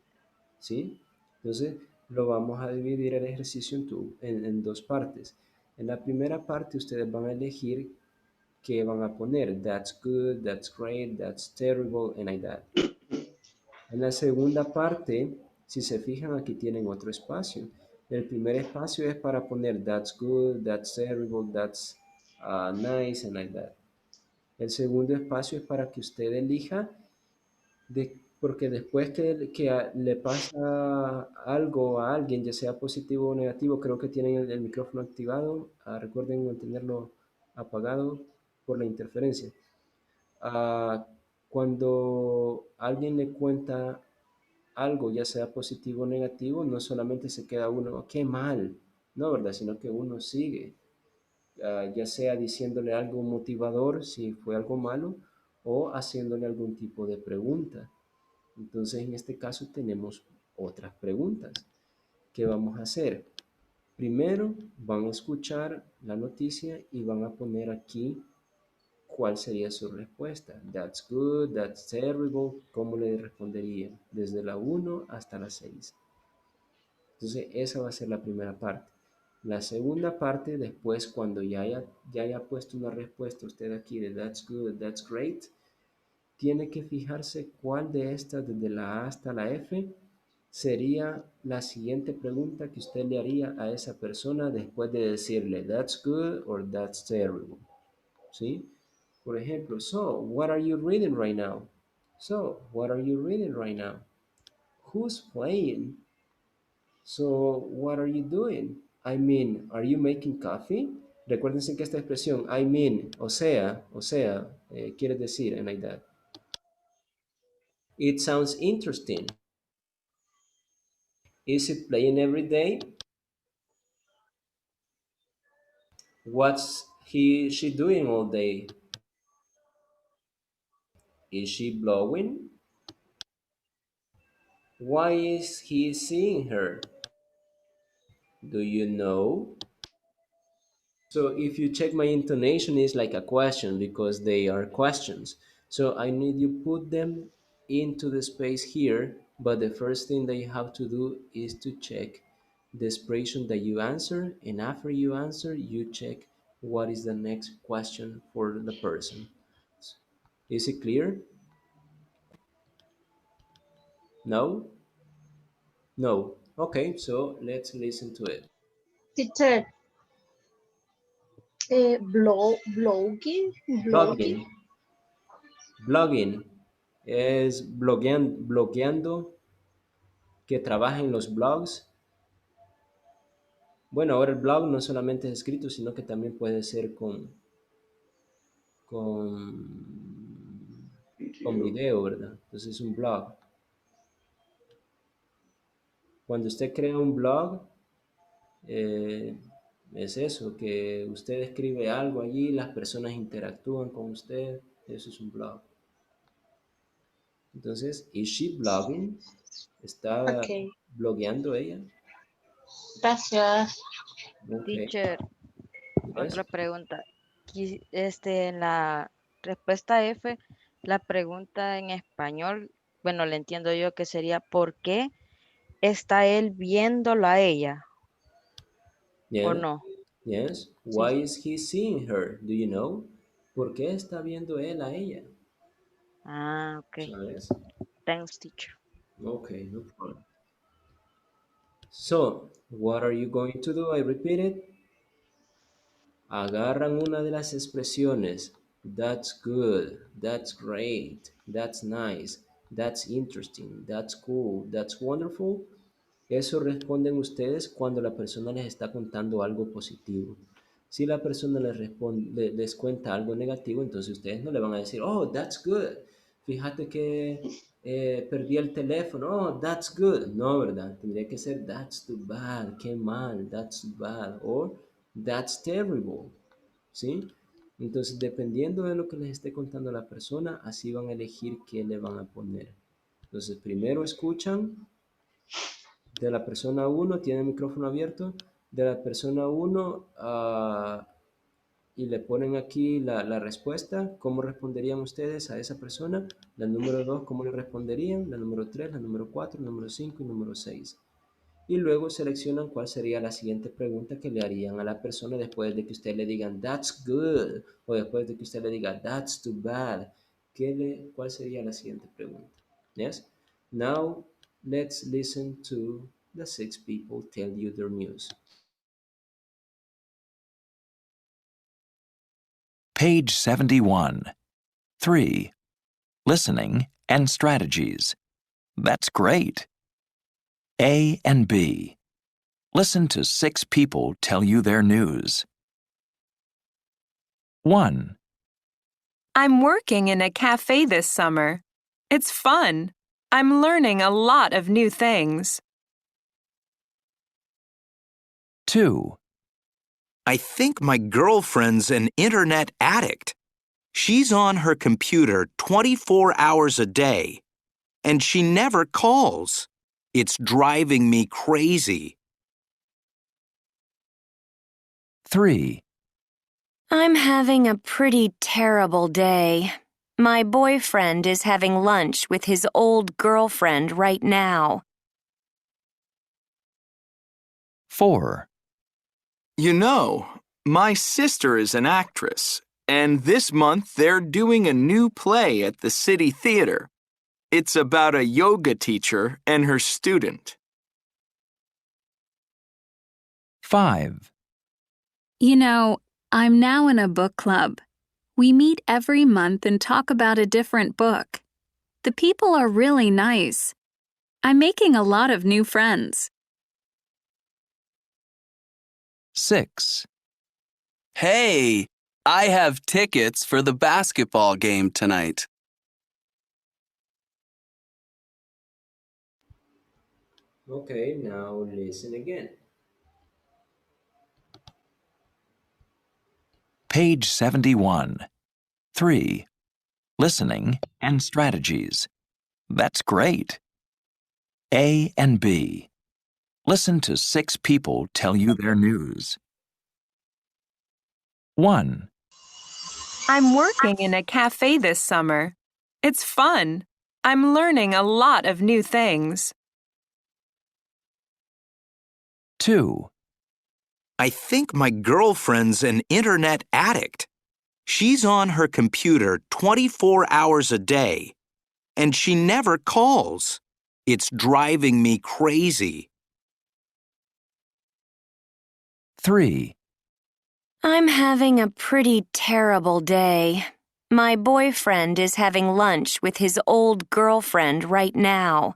Speaker 1: ¿Sí? Entonces, lo vamos a dividir el ejercicio en dos partes. En la primera parte, ustedes van a elegir qué van a poner. That's good, that's great, that's terrible, and like that. En la segunda parte, si se fijan, aquí tienen otro espacio. El primer espacio es para poner that's good, that's terrible, that's nice, and like that. El segundo espacio es para que usted elija, porque después que le pasa algo a alguien, ya sea positivo o negativo, creo que tienen el micrófono activado. Recuerden mantenerlo apagado por la interferencia. Cuando alguien le cuenta algo, ya sea positivo o negativo, no solamente se queda uno, qué mal, no, ¿verdad? Sino que uno sigue, ya sea diciéndole algo motivador si fue algo malo o haciéndole algún tipo de pregunta. Entonces, en este caso tenemos otras preguntas. ¿Qué vamos a hacer? Primero van a escuchar la noticia y van a poner aquí ¿cuál sería su respuesta? That's good, that's terrible. ¿Cómo le respondería? Desde la 1 hasta la 6. Entonces, esa va a ser la primera parte. La segunda parte, después, cuando ya haya puesto una respuesta usted aquí de that's good, that's great, tiene que fijarse cuál de estas, desde la A hasta la F, sería la siguiente pregunta que usted le haría a esa persona después de decirle that's good or that's terrible. ¿Sí? Por ejemplo, so, what are you reading right now? So, what are you reading right now? Who's playing? So, what are you doing? I mean, are you making coffee? Recuérdense que esta expresión, I mean, o sea, quiere decir, and like that. It sounds interesting. Is it playing every day? What's she doing all day? Is she blowing? Why is he seeing her? Do you know? So if you check my intonation, it's like a question because they are questions. So I need you put them into the space here, but the first thing that you have to do is to check the expression that you answer, and after you answer, you check what is the next question for the person. Is it clear? No? No. Okay, so let's listen to it.
Speaker 16: Teacher, blogging.
Speaker 1: Blogging. Blogging es blogueando, que trabaja en los blogs. Bueno, ahora el blog no solamente es escrito, sino que también puede ser con video, ¿verdad? Entonces es un blog. Cuando usted crea un blog, es eso, que usted escribe algo allí, las personas interactúan con usted, eso es un blog. Entonces, ¿is she blogging? ¿Está
Speaker 16: Okay.
Speaker 1: blogueando ella?
Speaker 16: Gracias.
Speaker 1: Okay.
Speaker 2: Teacher,
Speaker 1: Yes.
Speaker 2: otra pregunta. En la respuesta F, la pregunta en español, bueno, le entiendo yo que sería ¿por qué está él viéndola a ella?
Speaker 1: Yeah.
Speaker 2: ¿O no?
Speaker 1: Yes.
Speaker 2: Sí.
Speaker 1: Why is he seeing her? Do you know? ¿Por qué está viendo él a ella?
Speaker 2: Ah, ok.
Speaker 1: ¿Sabes?
Speaker 2: Thanks, teacher.
Speaker 1: Okay, no problem. So, what are you going to do? I repeat it. Agarran una de las expresiones. That's good. That's great. That's nice. That's interesting. That's cool. That's wonderful. Eso responden ustedes cuando la persona les está contando algo positivo. Si la persona les cuenta algo negativo, entonces ustedes no le van a decir, oh, that's good. Fíjate que perdí el teléfono. Oh, that's good. No, ¿verdad? Tendría que ser, that's too bad. Qué mal. That's too bad. O that's terrible. ¿Sí? Entonces, dependiendo de lo que les esté contando la persona, así van a elegir qué le van a poner. Entonces, primero escuchan. De la persona 1, tiene el micrófono abierto, de la persona 1 y le ponen aquí la respuesta, cómo responderían ustedes a esa persona, la número 2, cómo le responderían, la número 3, la número 4, la número 5 y número 6. Y luego seleccionan cuál sería la siguiente pregunta que le harían a la persona después de que usted le digan that's good o después de que usted le diga that's too bad. ¿Cuál sería la siguiente pregunta? Yes? Now, let's listen to the 6 people tell you their news.
Speaker 20: Page 71. 3. Listening and strategies. That's great. A and B. Listen to 6 people tell you their news. 1.
Speaker 21: I'm working in a cafe this summer. It's fun. I'm learning a lot of new things.
Speaker 20: 2.
Speaker 22: I think my girlfriend's an internet addict. She's on her computer 24 hours a day, and she never calls. It's driving me crazy.
Speaker 20: 3.
Speaker 4: I'm having a pretty terrible day. My boyfriend is having lunch with his old girlfriend right now.
Speaker 20: 4,
Speaker 22: You know, my sister is an actress, and this month they're doing a new play at the City Theater. It's about a yoga teacher and her student.
Speaker 20: 5,
Speaker 7: You know, I'm now in a book club. We meet every month and talk about a different book. The people are really nice. I'm making a lot of new friends.
Speaker 20: 6,
Speaker 23: Hey, I have tickets for the basketball game tonight.
Speaker 1: Okay, now listen again.
Speaker 20: page 71. 3. Listening and strategies. That's great. A and B. Listen to 6 people tell you their news. 1,
Speaker 21: I'm working in a cafe this summer. It's fun. I'm learning a lot of new things.
Speaker 20: 2,
Speaker 22: I think my girlfriend's an internet addict. She's on her computer 24 hours a day, and she never calls. It's driving me crazy.
Speaker 20: 3,
Speaker 4: I'm having a pretty terrible day. My boyfriend is having lunch with his old girlfriend right now.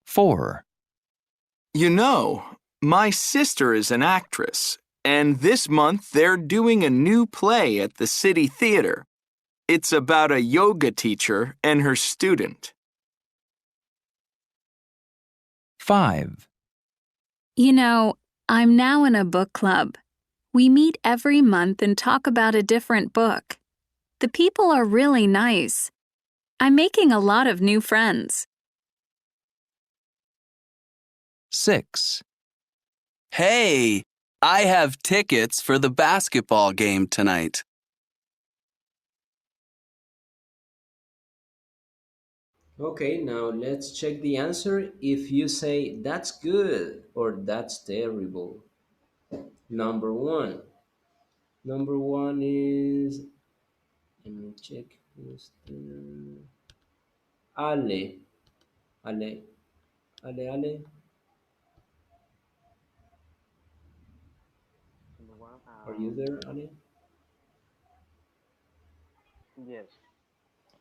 Speaker 20: 4,
Speaker 22: You know, my sister is an actress, and this month they're doing a new play at the City Theater. It's about a yoga teacher and her student.
Speaker 20: 5,
Speaker 7: You know, I'm now in a book club. We meet every month and talk about a different book. The people are really nice. I'm making a lot of new friends.
Speaker 20: 6,
Speaker 23: Hey, I have tickets for the basketball game tonight.
Speaker 1: Okay, now let's check the answer if you say that's good or that's terrible. Number 1. Number 1 is, let me check who's there. Ale. Ale. Ale, Ale.
Speaker 6: Number one,
Speaker 1: Are you there, Ale?
Speaker 6: yes.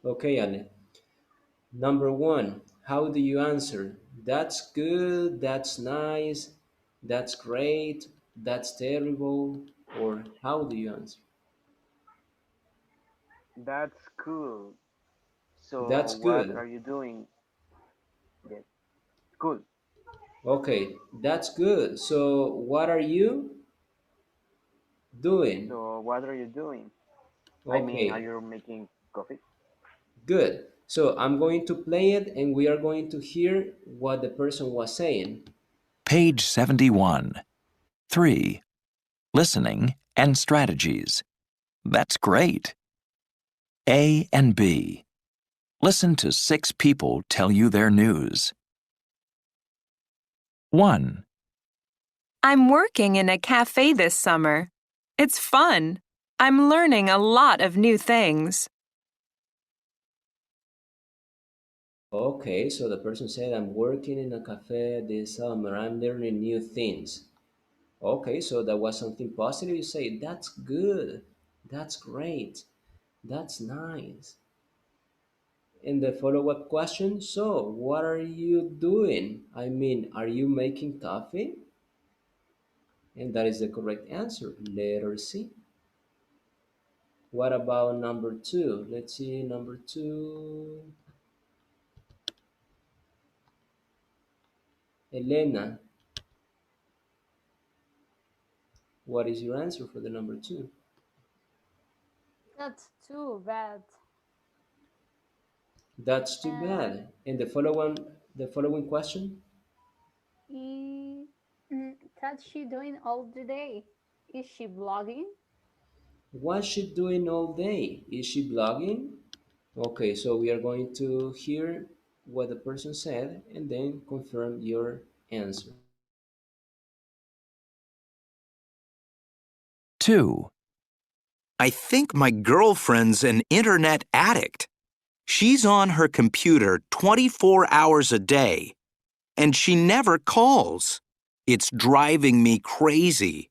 Speaker 1: Okay, Ale. Number 1, how do you answer? That's good, that's nice, that's great, that's terrible, or how do you answer?
Speaker 6: That's cool. So
Speaker 1: That's
Speaker 6: what
Speaker 1: good.
Speaker 6: are you doing? Yes. Cool.
Speaker 1: Okay, that's good. So what are you doing?
Speaker 6: So what are you doing? I mean, are
Speaker 1: Okay,
Speaker 6: you making coffee?
Speaker 1: good. So I'm going to play it and we are going to hear what the person was saying.
Speaker 20: page 71. 3. Listening and strategies. That's great. A and B. Listen to 6 people tell you their news. 1,
Speaker 21: I'm working in a cafe this summer. It's fun. I'm learning a lot of new things.
Speaker 1: Okay, so the person said, I'm working in a cafe this summer. I'm learning new things. Okay, so that was something positive. You say, that's good. That's great. That's nice. And the follow-up question, so what are you doing? I mean, are you making coffee? And that is the correct answer. Letter C. What about number 2? Let's see, number 2. Elena, what is your answer for the number 2?
Speaker 13: That's too bad.
Speaker 1: That's too
Speaker 13: And
Speaker 1: bad. And the following question?
Speaker 13: he, that's she doing all the day.
Speaker 9: Is she blogging?
Speaker 1: What's she doing all day? Is she blogging? Okay, so we are going to hear what the person said and then confirm your answer.
Speaker 20: 2.
Speaker 22: I think my girlfriend's an internet addict. She's on her computer 24 hours a day, and she never calls. It's driving me crazy.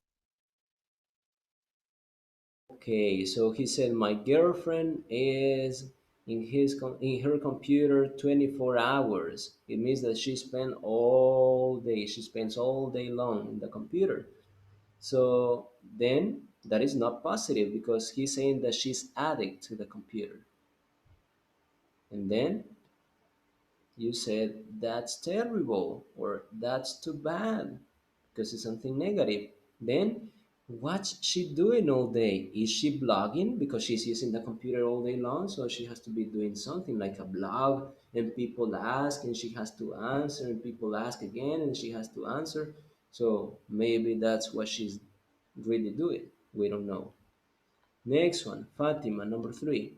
Speaker 1: Okay, so he said my girlfriend is in her computer 24 hours. It means that she spends all day. She spends all day long in the computer. So then that is not positive because he's saying that she's addict to the computer. And then you said that's terrible or that's too bad because it's something negative. Then what's she doing all day? Is she blogging because she's using the computer all day long? So she has to be doing something like a blog and people ask and she has to answer and people ask again and she has to answer. So maybe that's what she's really doing. We don't know. Next one, Fatima, number 3.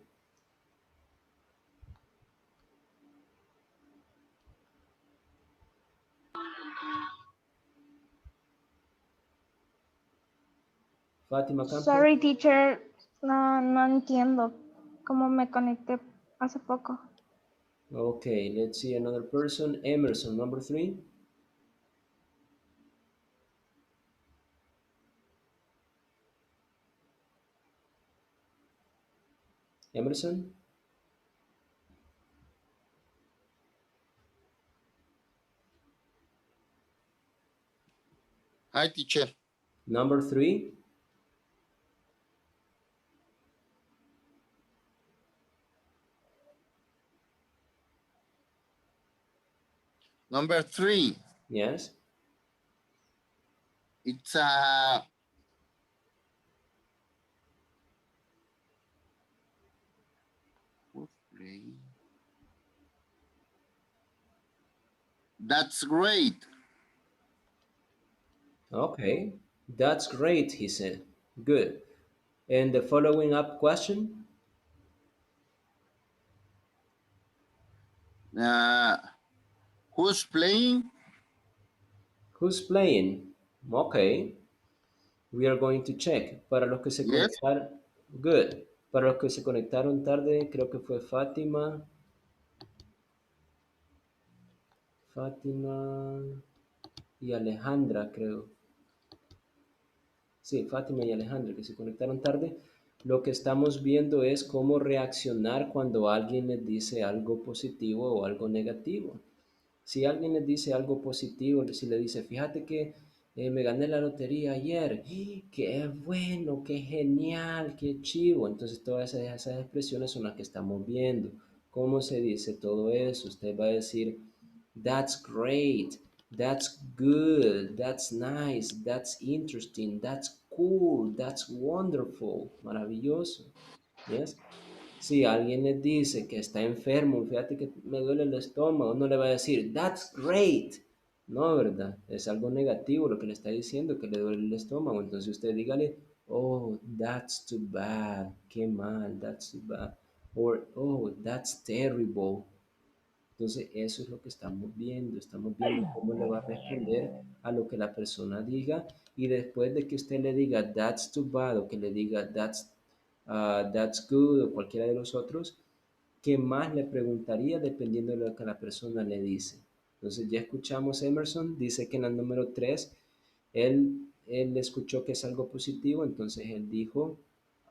Speaker 1: Fátima Campos.
Speaker 18: Sorry, teacher. No, no entiendo. Cómo me conecté hace poco.
Speaker 1: Okay, let's see another person. Emerson, number 3. Emerson?
Speaker 3: Hi, teacher.
Speaker 1: Number 3.
Speaker 3: Number 3.
Speaker 1: Yes.
Speaker 3: It's that's great.
Speaker 1: Okay, that's great, he said. Good. And the following up question?
Speaker 3: Who's playing?
Speaker 1: Who's playing? Okay, we are going to check. Para los que se conectaron, good. Para los que se conectaron tarde, creo que fue Fátima y Alejandra, creo. Sí, Fátima y Alejandra, que se conectaron tarde. Lo que estamos viendo es cómo reaccionar cuando alguien les dice algo positivo o algo negativo. Si alguien les dice algo positivo, si le dice, fíjate que me gané la lotería ayer, qué bueno, qué genial, qué chivo. Entonces todas esas expresiones son las que estamos viendo. ¿Cómo se dice todo eso? Usted va a decir, that's great, that's good, that's nice, that's interesting, that's cool, that's wonderful, maravilloso. Yes. Si alguien les dice que está enfermo, fíjate que me duele el estómago, no le va a decir, that's great. No, ¿verdad? Es algo negativo lo que le está diciendo, que le duele el estómago. Entonces usted dígale, oh, that's too bad. Qué mal, that's too bad. Or, oh, that's terrible. Entonces eso es lo que estamos viendo cómo le va a responder a lo que la persona diga y después de que usted le diga that's too bad o que le diga that's good o cualquiera de los otros, ¿qué más le preguntaría dependiendo de lo que la persona le dice? Entonces ya escuchamos Emerson, dice que en el número 3 él escuchó que es algo positivo, entonces él dijo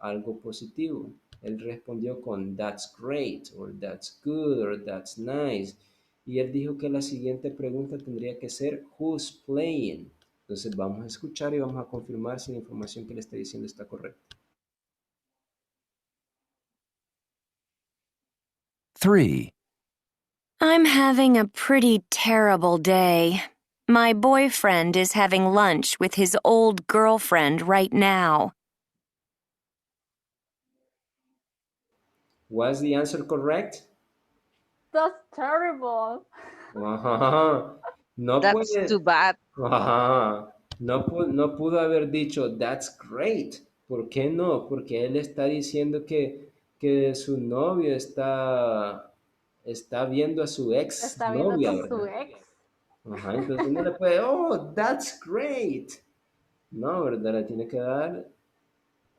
Speaker 1: algo positivo. Él respondió con that's great, or that's good, or that's nice. Y él dijo que la siguiente pregunta tendría que ser who's playing. Entonces vamos a escuchar y vamos a confirmar si la información que le está diciendo está correcta.
Speaker 20: 3.
Speaker 4: I'm having a pretty terrible day. My boyfriend is having lunch with his old girlfriend right now.
Speaker 1: Was the answer correct?
Speaker 9: That's terrible.
Speaker 1: Ajá. No
Speaker 2: That's
Speaker 1: puede.
Speaker 2: too bad.
Speaker 1: Ajá. No pudo haber dicho, that's great. ¿Por qué no? Porque él está diciendo que su novio está viendo a su ex
Speaker 9: Está viendo
Speaker 1: novia,
Speaker 9: con su
Speaker 1: ¿verdad?
Speaker 9: ex.
Speaker 1: Ajá, entonces no le puede, oh, that's great. No, ¿verdad? Le tiene que dar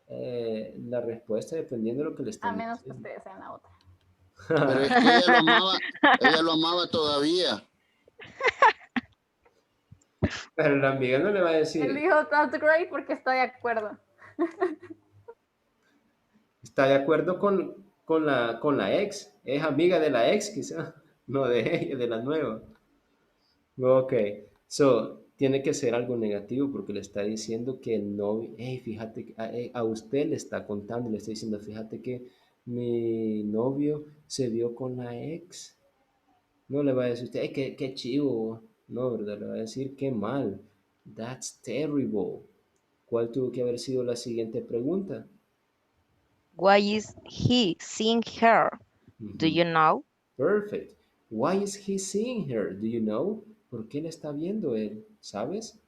Speaker 1: la respuesta dependiendo de lo que le
Speaker 9: A
Speaker 1: están
Speaker 9: menos que
Speaker 1: diciendo.
Speaker 9: ustedes sean la otra.
Speaker 3: Pero es que ella lo amaba todavía.
Speaker 1: Pero la amiga no le va a
Speaker 9: Él
Speaker 1: decir,
Speaker 9: dijo, that's great porque estoy de acuerdo.
Speaker 1: está de acuerdo con la ex, es amiga de la ex quizá, no de ella, de la nueva. Ok, so, tiene que ser algo negativo porque le está diciendo que el novio, hey, fíjate, a usted le está contando, le está diciendo, fíjate que mi novio se vio con la ex. No le va a decir usted, hey, qué chivo. No, ¿verdad? Le va a decir, qué mal. That's terrible. ¿Cuál tuvo que haber sido la siguiente pregunta?
Speaker 2: Why is he seeing her? Do
Speaker 1: Ujú.
Speaker 2: you know?
Speaker 1: Perfect. Why is he seeing her? Do you know? ¿Por qué la está viendo él? ¿Sabes?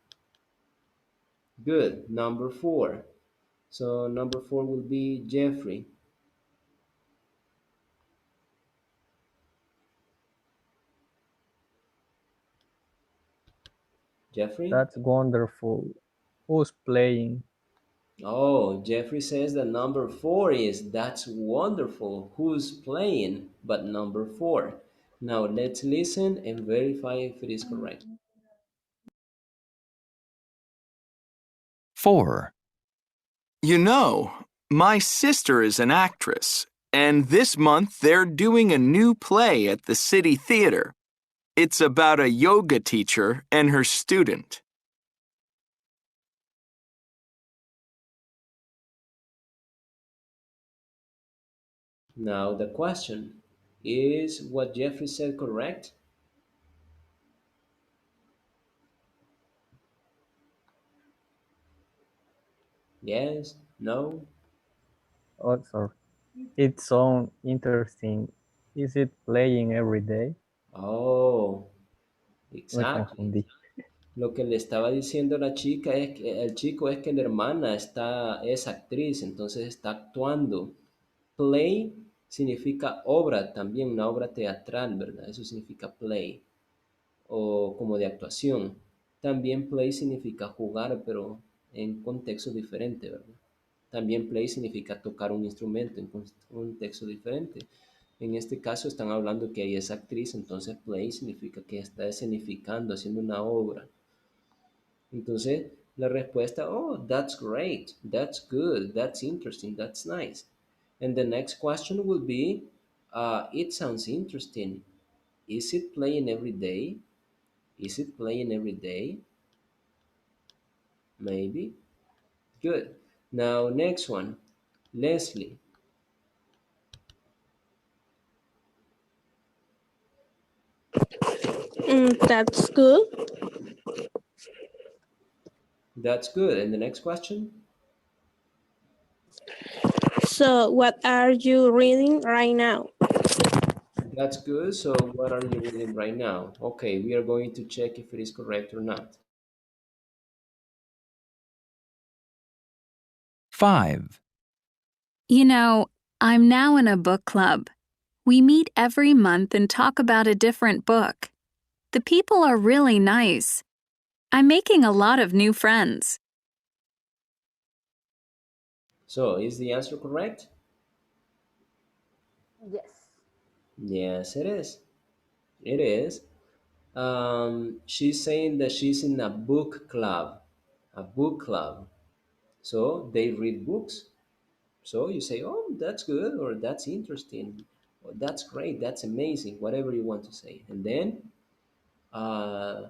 Speaker 1: Good. Number 4. So number 4 will be Jeffrey. Jeffrey?
Speaker 5: That's wonderful. Who's playing?
Speaker 1: Oh, Jeffrey says that number 4 is that's wonderful. Who's playing? But number 4. Now let's listen and verify if it is correct.
Speaker 20: 4.
Speaker 22: You know, my sister is an actress, and this month they're doing a new play at the City Theater. It's about a yoga teacher and her student.
Speaker 1: Now the question, is what Jeffrey said correct? Yes? No?
Speaker 5: Oh, sorry. It sounds interesting. Is it playing every day?
Speaker 1: Oh,
Speaker 5: Me
Speaker 1: exactly.
Speaker 5: confundí.
Speaker 1: Lo que le estaba diciendo la chica es que el chico es que la hermana es actriz, entonces está actuando. Play significa obra también, una obra teatral, ¿verdad? Eso significa play, o como de actuación. También play significa jugar, pero en contexto diferente, ¿verdad? También play significa tocar un instrumento en un contexto diferente. En este caso están hablando que ella es actriz, entonces play significa que está escenificando, haciendo una obra. Entonces, la respuesta, oh, that's great, that's good, that's interesting, that's nice. And the next question will be, it sounds interesting. Is it playing every day? Is it playing every day? Maybe. Good. Now, next one, Leslie.
Speaker 10: That's good.
Speaker 1: That's good. And the next question?
Speaker 10: So, what are you reading right now?
Speaker 1: That's good. So, what are you reading right now? Okay, we are going to check if it is correct or not.
Speaker 20: 5.
Speaker 7: You know, I'm now in a book club. We meet every month and talk about a different book. The people are really nice. I'm making a lot of new friends.
Speaker 1: So, is the answer correct?
Speaker 9: Yes.
Speaker 1: Yes, it is. It is. She's saying that she's in a book club. A book club. So they read books. So you say, oh, that's good, or that's interesting, or that's great, that's amazing, whatever you want to say. And then, uh,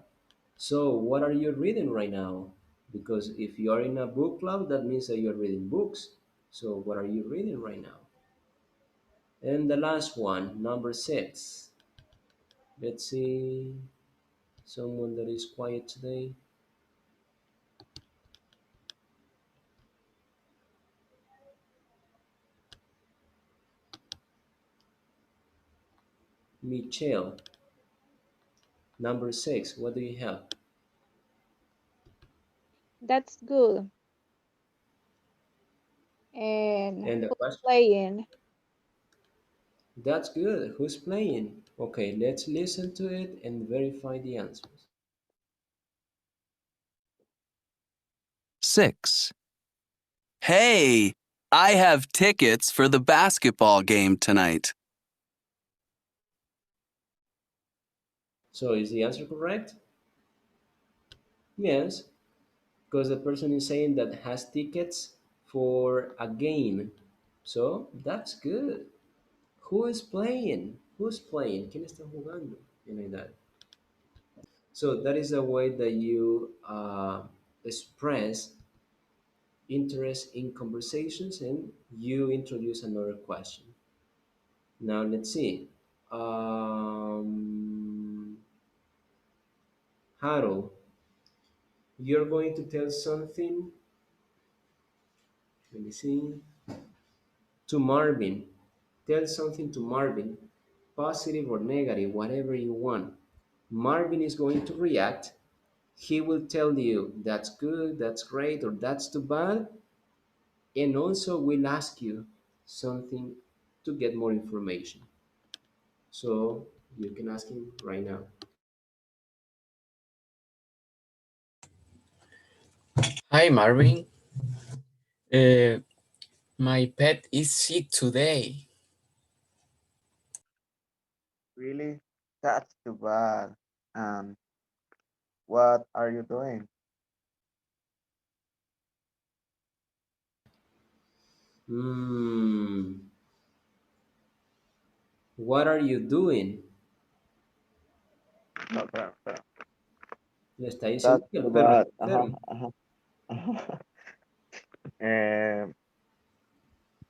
Speaker 1: so what are you reading right now? Because if you are in a book club, that means that you're reading books. So what are you reading right now? And the last one, number 6. Let's see, someone that is quiet today. Michelle. Number 6, what do you have?
Speaker 14: That's good. And
Speaker 1: And the
Speaker 14: who's
Speaker 1: question?
Speaker 14: playing?
Speaker 1: That's good. Who's playing? Okay, let's listen to it and verify the answers.
Speaker 23: 6. Hey, I have tickets for the basketball game tonight.
Speaker 1: So is the answer correct? Yes, because the person is saying that has tickets for a game. So that's good. Who is playing? Who's playing? ¿Quién está jugando? And like that. So that is the way that you express interest in conversations and you introduce another question. Now let's see. Harold, you're going to tell something, let me see, to Marvin. Tell something to Marvin, positive or negative, whatever you want. Marvin is going to react. He will tell you that's good, that's great, or that's too bad. And also will ask you something to get more information. So you can ask him right now.
Speaker 12: Hi, Marvin. My pet is sick today.
Speaker 8: Really? That's too bad. What are you doing?
Speaker 1: What are you doing?
Speaker 8: No, espera.
Speaker 1: Le está diciendo
Speaker 8: That's
Speaker 1: que el
Speaker 8: too
Speaker 1: perro
Speaker 8: bad.
Speaker 1: está enfermo.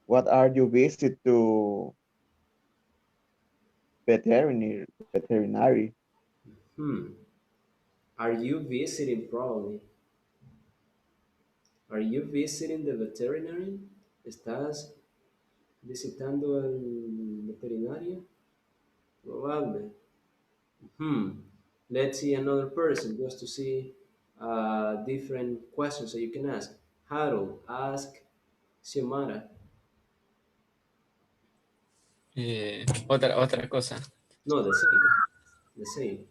Speaker 8: What are you visit to veterinary?
Speaker 1: Are you visiting probably? Are you visiting the veterinary? ¿Estás visitando al veterinario? Probable. Let's see another person just to see different questions that you can ask. Harold, ask Xiomara.
Speaker 12: Otra cosa.
Speaker 1: No, the same. The same.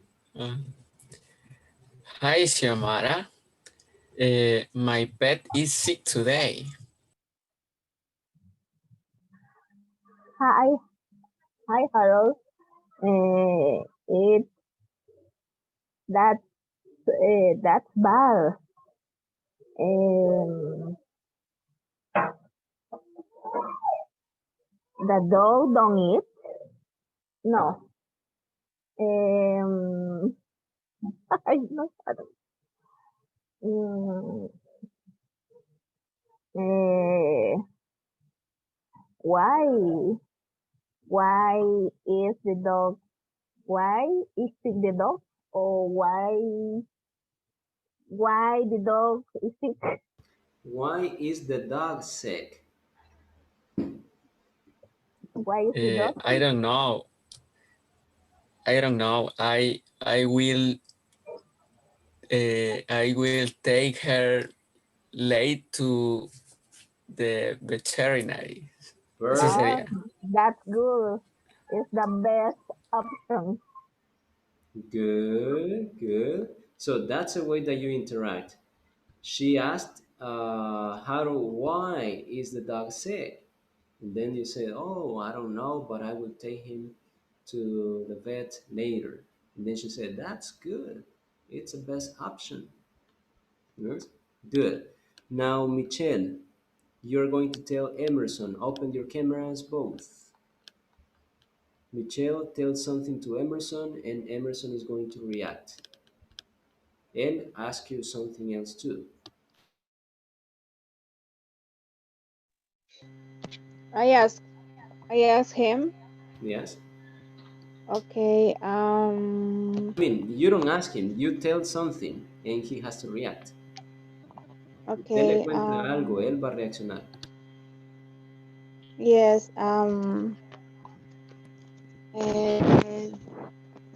Speaker 12: Hi, Xiomara. My pet is sick today.
Speaker 11: Hi, Harold. It's that's bad. The dog don't eat. No. I don't. Why? Why is the dog? Why is sick the dog? Or why the dog is sick?
Speaker 1: Why is the dog sick?
Speaker 11: Why is the dog
Speaker 12: I don't know. I will take her late to the veterinary. Eso sería.
Speaker 11: That's good. It's the best option.
Speaker 1: Good, good. So that's a way that you interact. She asked Harold, why is the dog sick? And then you say, oh, I don't know, but I will take him to the vet later. And then she said, that's good. It's the best option. Yes? Good. Now, Michelle, you're going to tell Emerson, open your cameras both. Michelle tells something to Emerson, and Emerson is going to react and ask you something else too.
Speaker 14: I ask him.
Speaker 1: Yes.
Speaker 14: Okay.
Speaker 1: I mean, you don't ask him, you tell something and he has to react. Usted le
Speaker 14: Okay.
Speaker 1: cuenta algo, él va a reaccionar.
Speaker 14: Yes.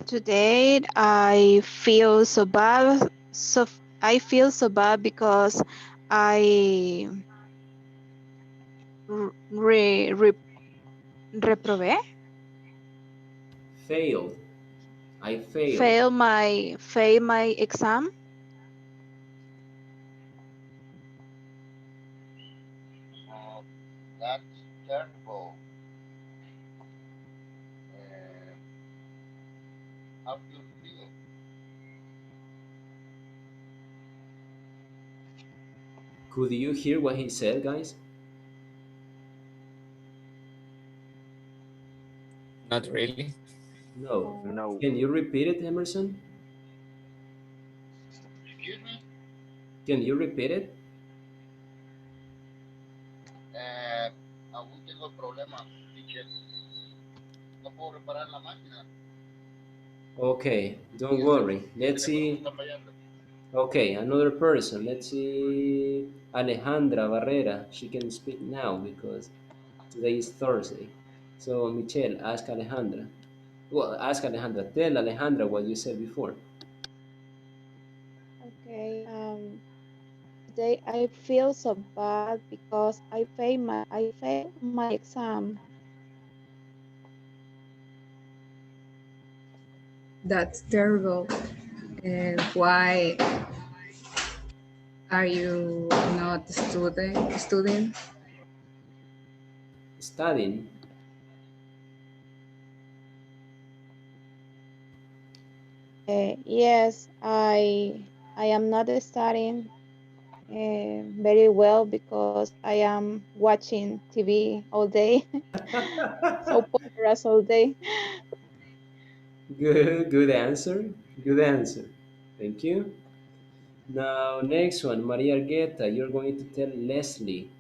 Speaker 14: Today I feel so bad. I feel so bad because I reprobé,
Speaker 1: Failed. I failed.
Speaker 14: fail my exam.
Speaker 3: That's terrible. How do you feel?
Speaker 1: Could you hear what he said, guys?
Speaker 12: Not really.
Speaker 1: No.
Speaker 6: No.
Speaker 1: Can you repeat it, Emerson?
Speaker 3: Excuse me?
Speaker 1: Can you repeat it?
Speaker 3: Aún tengo problemas, teacher. No puedo reparar la máquina.
Speaker 1: Okay, don't worry. Let's see. Okay, another person. Let's see. Alejandra Barrera. She can speak now because today is Thursday. So, Michelle, ask Alejandra. Well, ask Alejandra. Tell Alejandra what you said before.
Speaker 14: Okay. Today I feel so bad because I failed my exam.
Speaker 15: That's terrible. Why are you not studying?
Speaker 1: Studying.
Speaker 14: Yes, I am not studying very well because I am watching TV all day, so progress all day.
Speaker 1: Good answer. Good answer. Thank you. Now, next one, Maria Argueta. You're going to tell Leslie.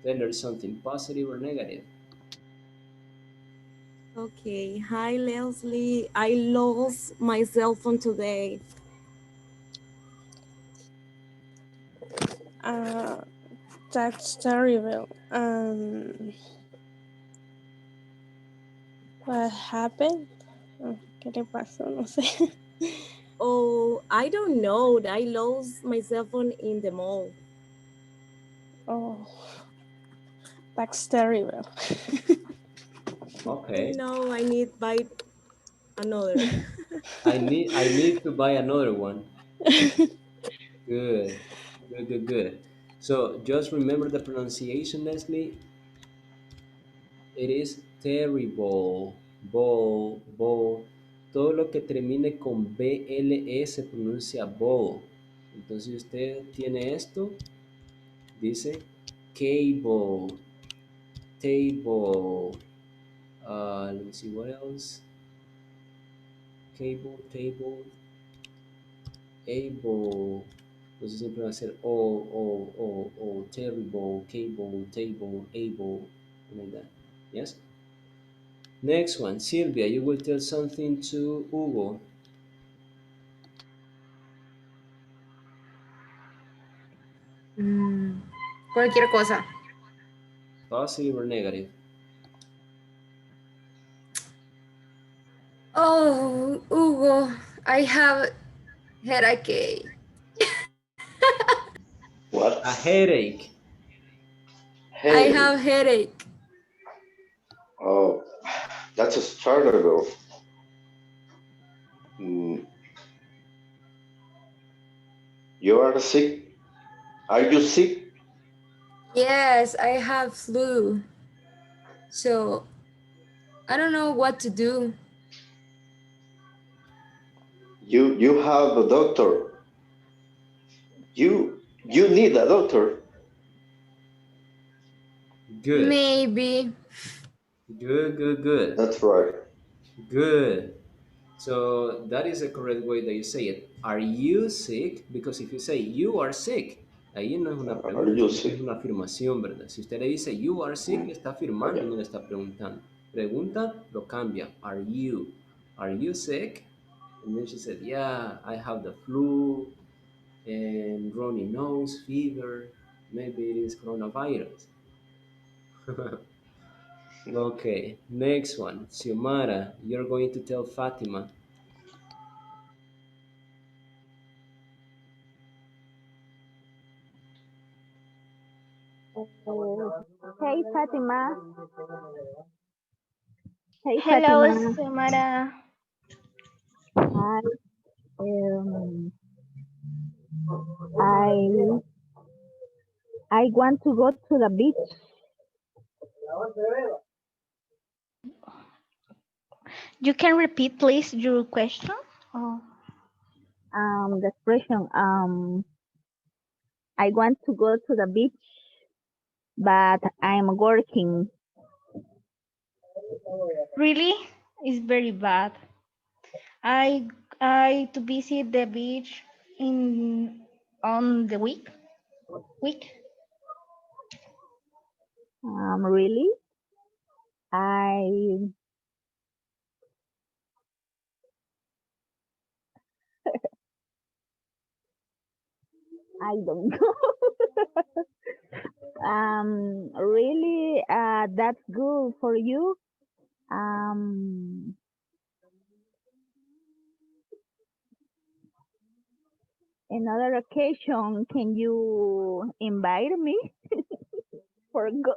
Speaker 1: Tell her something positive or negative.
Speaker 10: Okay. Hi, Leslie. I lost my cell phone today. That's terrible. What happened? ¿Qué le pasó? No sé. Oh, I don't know. I lost my cell phone in the mall. Oh, that's terrible.
Speaker 1: Okay.
Speaker 10: No, I need to buy another.
Speaker 1: I need to buy another one. Good. Good. So just remember the pronunciation, Leslie. It is terrible. Ball. Todo lo que termine con BLE se pronuncia ball. Entonces, si usted tiene esto, dice cable, table. Let me see what else. Cable, table, able. Entonces siempre va a ser o, terrible, cable, table, able, like that. Yes? Next one, Silvia, you will tell something to Hugo.
Speaker 15: Cualquier cosa.
Speaker 1: Positive or negative?
Speaker 15: Oh, Hugo, I have headache.
Speaker 17: What?
Speaker 1: A headache.
Speaker 15: I have headache.
Speaker 17: Oh, that's a terrible. Mm. You are sick? Are you sick?
Speaker 15: Yes, I have flu. So I don't know what to do.
Speaker 17: You have a doctor. You need a doctor.
Speaker 1: Good.
Speaker 15: Maybe.
Speaker 1: Good.
Speaker 17: That's right.
Speaker 1: Good. So that is the correct way that you say it. Are you sick? Because if you say you are sick, ahí no es una
Speaker 17: Are
Speaker 1: pregunta,
Speaker 17: you
Speaker 1: es
Speaker 17: sick?
Speaker 1: una afirmación, ¿verdad? Si usted le dice you are sick, le está afirmando, no le está preguntando. Pregunta, lo cambia. Are you? Are you sick? And then she said, yeah, I have the flu and runny nose, fever. Maybe it is coronavirus. Okay, next one. Xiomara, you're going to tell Fatima.
Speaker 11: Fatima. Hey,
Speaker 18: Hello,
Speaker 11: Fatima.
Speaker 18: Samara.
Speaker 11: Hi. I I want to go to the beach.
Speaker 18: You can repeat, please, your question? Oh.
Speaker 11: The expression I want to go to the beach, but I'm working.
Speaker 18: Really? It's very bad. I to visit the beach in on the week.
Speaker 11: Really? I I don't know. Really, that's good for you. Another occasion, can you invite me for go?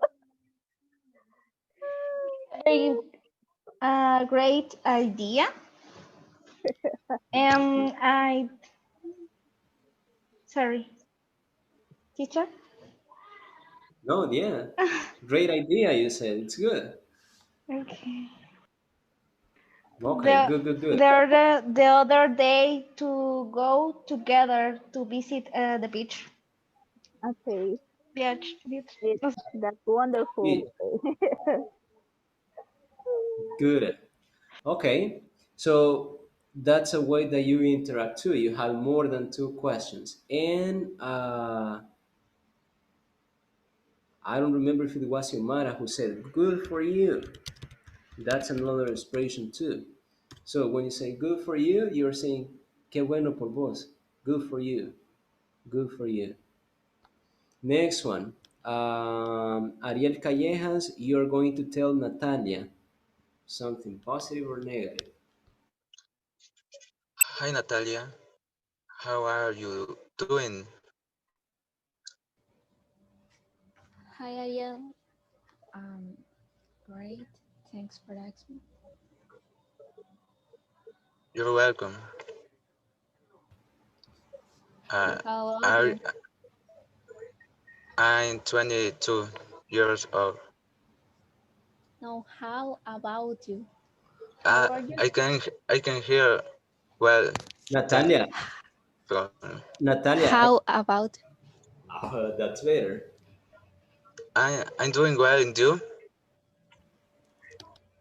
Speaker 18: A great idea. Sorry, teacher.
Speaker 1: No, yeah. Great idea, you said. It's good.
Speaker 18: Okay.
Speaker 1: Okay, good, good, good.
Speaker 18: The other day to go together to visit the beach.
Speaker 11: Okay.
Speaker 18: Beach.
Speaker 11: That's wonderful.
Speaker 1: Good. Okay. So that's a way that you interact too. You have more than two questions. And I don't remember if it was Yomara who said, good for you. That's another expression too. So when you say good for you, you're saying, que bueno por vos. Good for you. Good for you. Next one. Ariel Callejas, you're going to tell Natalia something positive or negative.
Speaker 16: Hi Natalia, how are you doing?
Speaker 13: Hi, Ariel. Great. Thanks for asking.
Speaker 16: You're welcome.
Speaker 13: How old are you?
Speaker 16: I'm 22 years old.
Speaker 13: No, how about you? How are you?
Speaker 16: I can hear well.
Speaker 1: Natalia. Natalia.
Speaker 13: How about?
Speaker 1: That's better.
Speaker 16: I'm doing well, and you?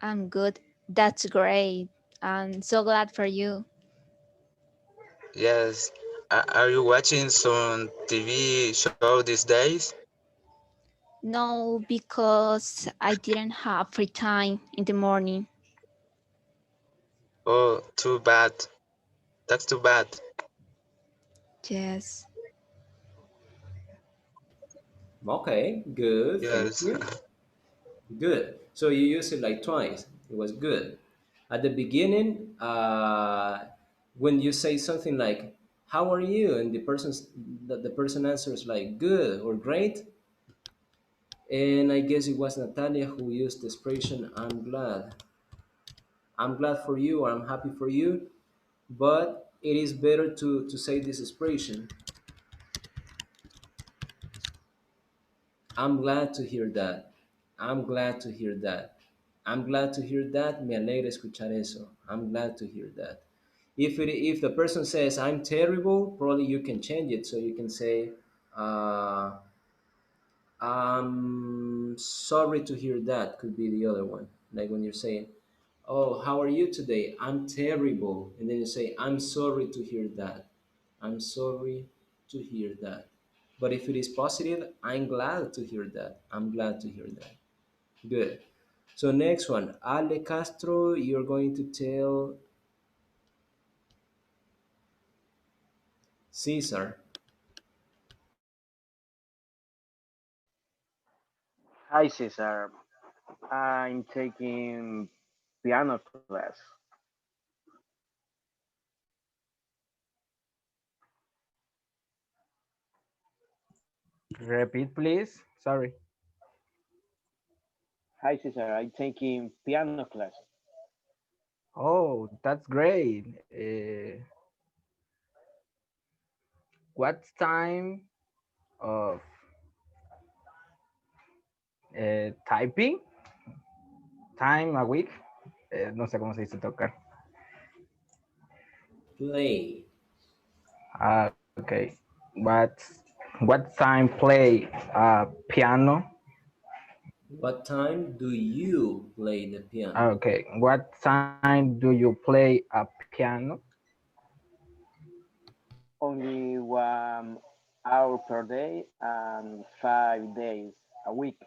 Speaker 13: I'm good. That's great. I'm so glad for you.
Speaker 16: Yes. Are you watching some TV show these days?
Speaker 13: No, because I didn't have free time in the morning.
Speaker 16: Oh, too bad. That's too bad.
Speaker 13: Yes.
Speaker 1: Okay, good. Thank
Speaker 16: Yes.
Speaker 1: you. Good. So you use it like twice. It was good. At the beginning, when you say something like "How are you?" and the person answers like "Good" or "Great," and I guess it was Natalia who used the expression "I'm glad." I'm glad for you or I'm happy for you, but it is better to say this expression. I'm glad to hear that. I'm glad to hear that. I'm glad to hear that. Me alegra escuchar eso. I'm glad to hear that. If the person says I'm terrible, probably you can change it. So you can say, I'm sorry to hear that. Could be the other one. Like when you're saying, oh, how are you today? I'm terrible. And then you say, I'm sorry to hear that. I'm sorry to hear that. But if it is positive, I'm glad to hear that. I'm glad to hear that. Good. So next one, Ale Castro, you're going to tell Cesar.
Speaker 6: Hi, Cesar. I'm taking piano class.
Speaker 19: Repeat, please. Sorry.
Speaker 6: Hi, Cesar. I'm taking piano class.
Speaker 4: Oh, that's great. What time of typing? Time a week? No sé cómo se dice tocar.
Speaker 1: Play.
Speaker 4: Okay. What time play piano?
Speaker 1: What time do you play the piano?
Speaker 4: Okay. What time do you play a piano?
Speaker 6: Only 1 hour per day and 5 days a week.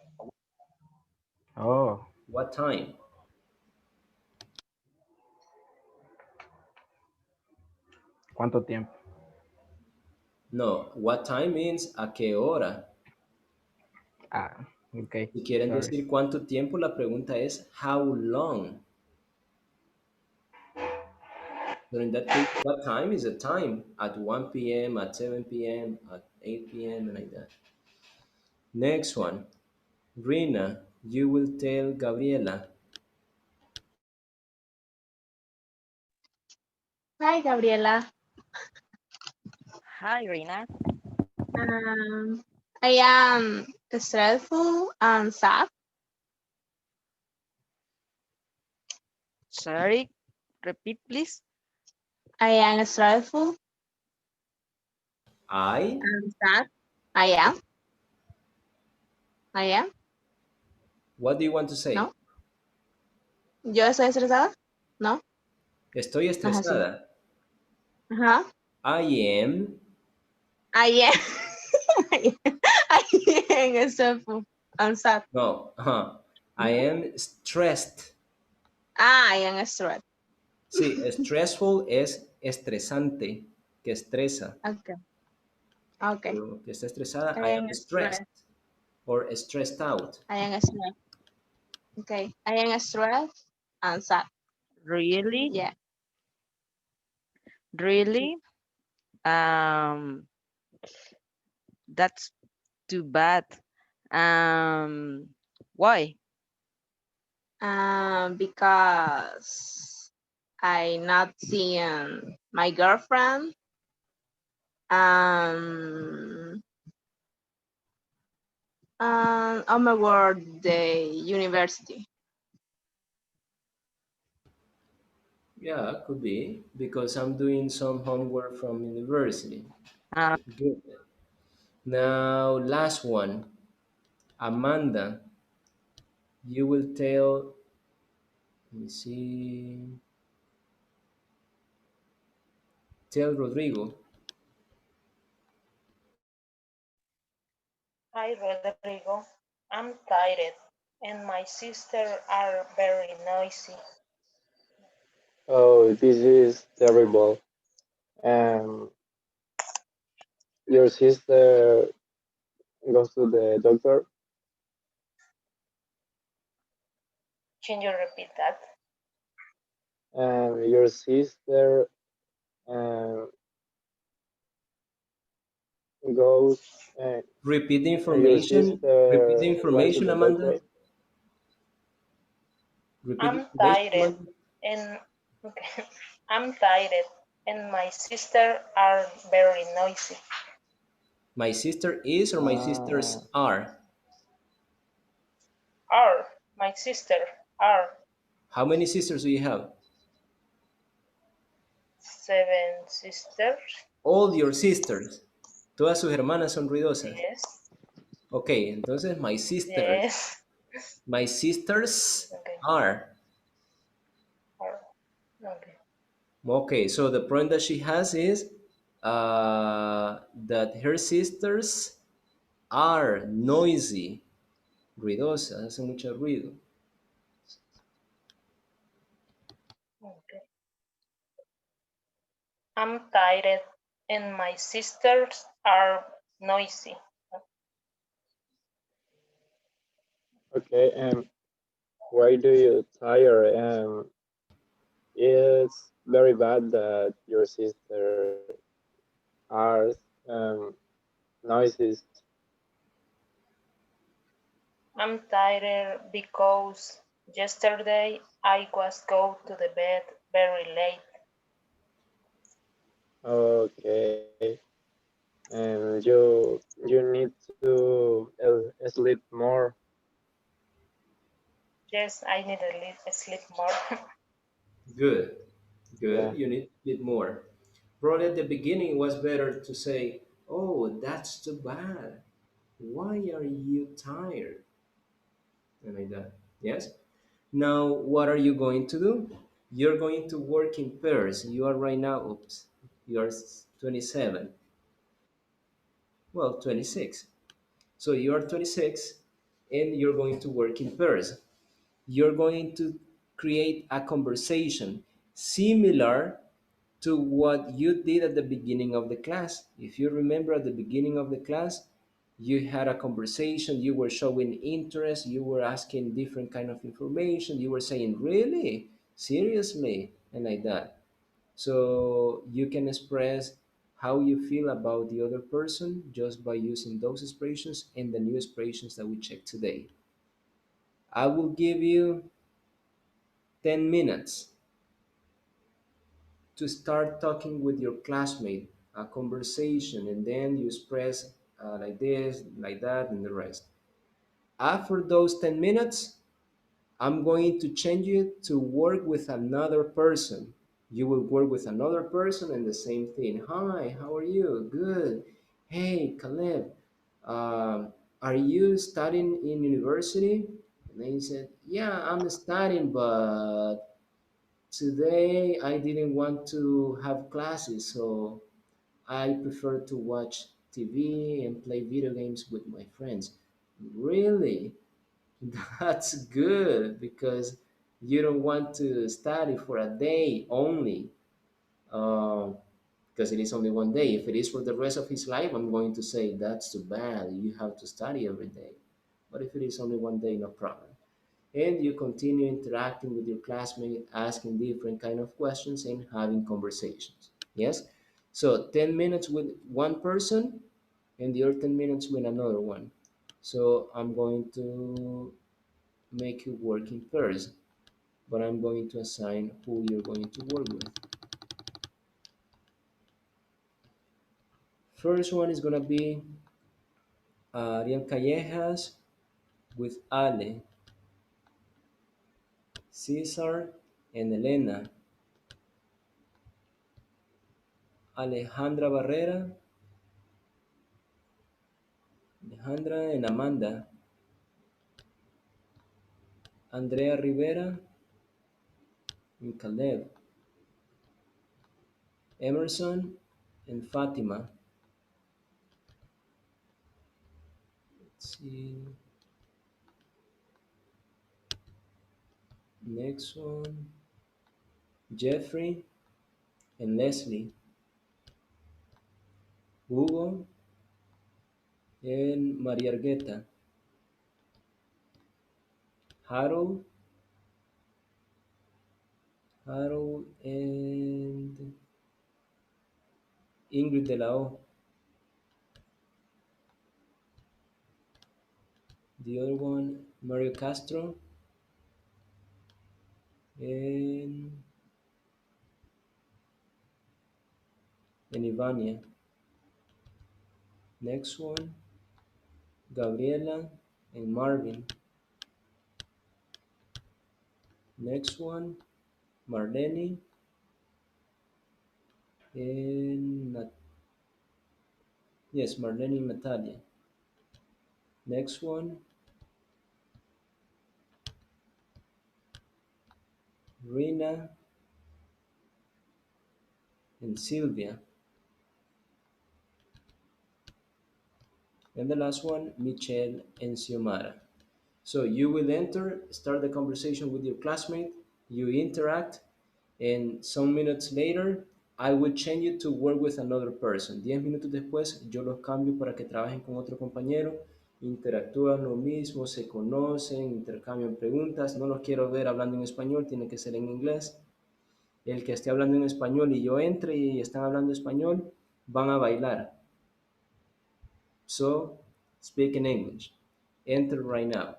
Speaker 4: Oh.
Speaker 1: What time?
Speaker 4: ¿Cuánto tiempo?
Speaker 1: No, what time means a qué hora.
Speaker 4: Okay.
Speaker 1: Si quieren
Speaker 4: Sorry.
Speaker 1: decir cuánto tiempo, la pregunta es how long. So in that case, what time is a time? At 1 p.m., at 7 p.m., at 8 p.m., and like that. Next one. Rina, you will tell Gabriela.
Speaker 19: Hi, Gabriela.
Speaker 2: Hi, Rina.
Speaker 19: I am stressful and sad.
Speaker 2: Sorry, repeat, please.
Speaker 19: I am stressful
Speaker 1: I?
Speaker 19: and sad. I am. I am.
Speaker 1: What do you want to say?
Speaker 19: No. ¿Yo estoy estresada? No.
Speaker 1: Estoy
Speaker 19: Ajá, sí.
Speaker 1: estresada.
Speaker 19: Ajá.
Speaker 1: I am.
Speaker 19: I am. I am stressful and sad.
Speaker 1: No. I am stressed.
Speaker 19: I am stressed.
Speaker 1: Sí, stressful es estresante, que estresa.
Speaker 19: Okay. Okay.
Speaker 1: Pero que está estresada,
Speaker 19: I
Speaker 1: I
Speaker 19: am
Speaker 1: am stressed
Speaker 19: stressed.
Speaker 1: or stressed out.
Speaker 19: I am stressed. Okay. I am stressed and sad.
Speaker 2: Really?
Speaker 19: Yeah.
Speaker 2: Really? That's too bad. Why?
Speaker 19: Because I not seeing my girlfriend. On my work, the university.
Speaker 1: Yeah, could be because I'm doing some homework from university. Good. Now, last one. Amanda, you will tell, let me see, tell Rodrigo.
Speaker 21: Hi, Rodrigo. I'm tired, and my sister are very noisy.
Speaker 24: Oh, this is terrible. Um, your sister goes to the doctor.
Speaker 21: Can you repeat that?
Speaker 24: Your sister goes.
Speaker 1: Repeat the
Speaker 24: Your
Speaker 1: information. Repeat the
Speaker 24: sister went to
Speaker 1: information,
Speaker 24: the
Speaker 1: Amanda.
Speaker 24: doctor.
Speaker 1: Repeat the
Speaker 21: I'm
Speaker 1: information,
Speaker 21: tired,
Speaker 1: Amanda.
Speaker 21: and okay. I'm tired, and my sister are very noisy.
Speaker 1: My sister is or my sisters are?
Speaker 21: Are my sister are
Speaker 1: How many sisters do you have?
Speaker 21: 7 sisters.
Speaker 1: All your sisters. Todas sus hermanas son ruidosas.
Speaker 21: Yes.
Speaker 1: Ok, entonces my sisters.
Speaker 21: Yes.
Speaker 1: My sisters
Speaker 21: Okay.
Speaker 1: are.
Speaker 21: Okay.
Speaker 1: Okay, so the point that she has is that her sisters are noisy. Ruidosas, hacen mucho ruido.
Speaker 21: Okay. I'm tired, and my sisters are noisy.
Speaker 24: Okay. Why do you tire? It's very bad that your sister are noises.
Speaker 21: I'm tired because yesterday I was go to the bed very late.
Speaker 24: Okay. And you need to sleep more.
Speaker 21: Yes, I need a sleep more.
Speaker 1: Good,
Speaker 24: Yeah.
Speaker 1: good. You need a bit more. Probably at the beginning it was better to say, "Oh, that's too bad. Why are you tired?" And like that. Yes. Now, what are you going to do? You're going to work in pairs. You are right now, oops, you are 27. Well, 26. So you are 26 and you're going to work in pairs. You're going to create a conversation similar to what you did at the beginning of the class. If you remember at the beginning of the class, you had a conversation, you were showing interest, you were asking different kind of information, you were saying, really? Seriously? And like that. So you can express how you feel about the other person just by using those expressions and the new expressions that we checked today. I will give you 10 minutes to start talking with your classmate, a conversation, and then you express like this, like that, and the rest. After those 10 minutes, I'm going to change you to work with another person. You will work with another person and the same thing. Hi, how are you? Good. Hey, Caleb, are you studying in university? And then he said, yeah, I'm studying, but today I didn't want to have classes, so I prefer to watch TV and play video games with my friends. Really? That's good because you don't want to study for a day only, because it is only one day. If it is for the rest of his life, I'm going to say that's too bad. You have to study every day. But if it is only one day, no problem. And you continue interacting with your classmate, asking different kind of questions and having conversations. Yes. So 10 minutes with one person and the other 10 minutes with another one. So I'm going to make you work in pairs, but I'm going to assign who you're going to work with. First one is going to be Ariel Callejas with Ale, Cesar, and Elena. Alejandra Barrera, Alejandra and Amanda. Andrea Rivera and Caleb. Emerson and Fatima. Let's see. Next one. Jeffrey and Leslie. Hugo and Maria Argueta. Harold and Ingrid de la O. The other one, Mario Castro and Ivania. Next one, Gabriela and Marvin. Next one, Marlene and Marlene and Natalia. Next one, Rina and Sylvia. And the last one, Michelle and Xiomara. So you will start the conversation with your classmate, you interact, and some minutes later, I will change you to work with another person. 10 minutos después, yo los cambio para que trabajen con otro compañero, interactúan lo mismo, se conocen, intercambian preguntas. No los quiero ver hablando en español, tiene que ser en inglés. El que esté hablando en español y yo entre y están hablando español, van a bailar. So, speak in English. Enter right now.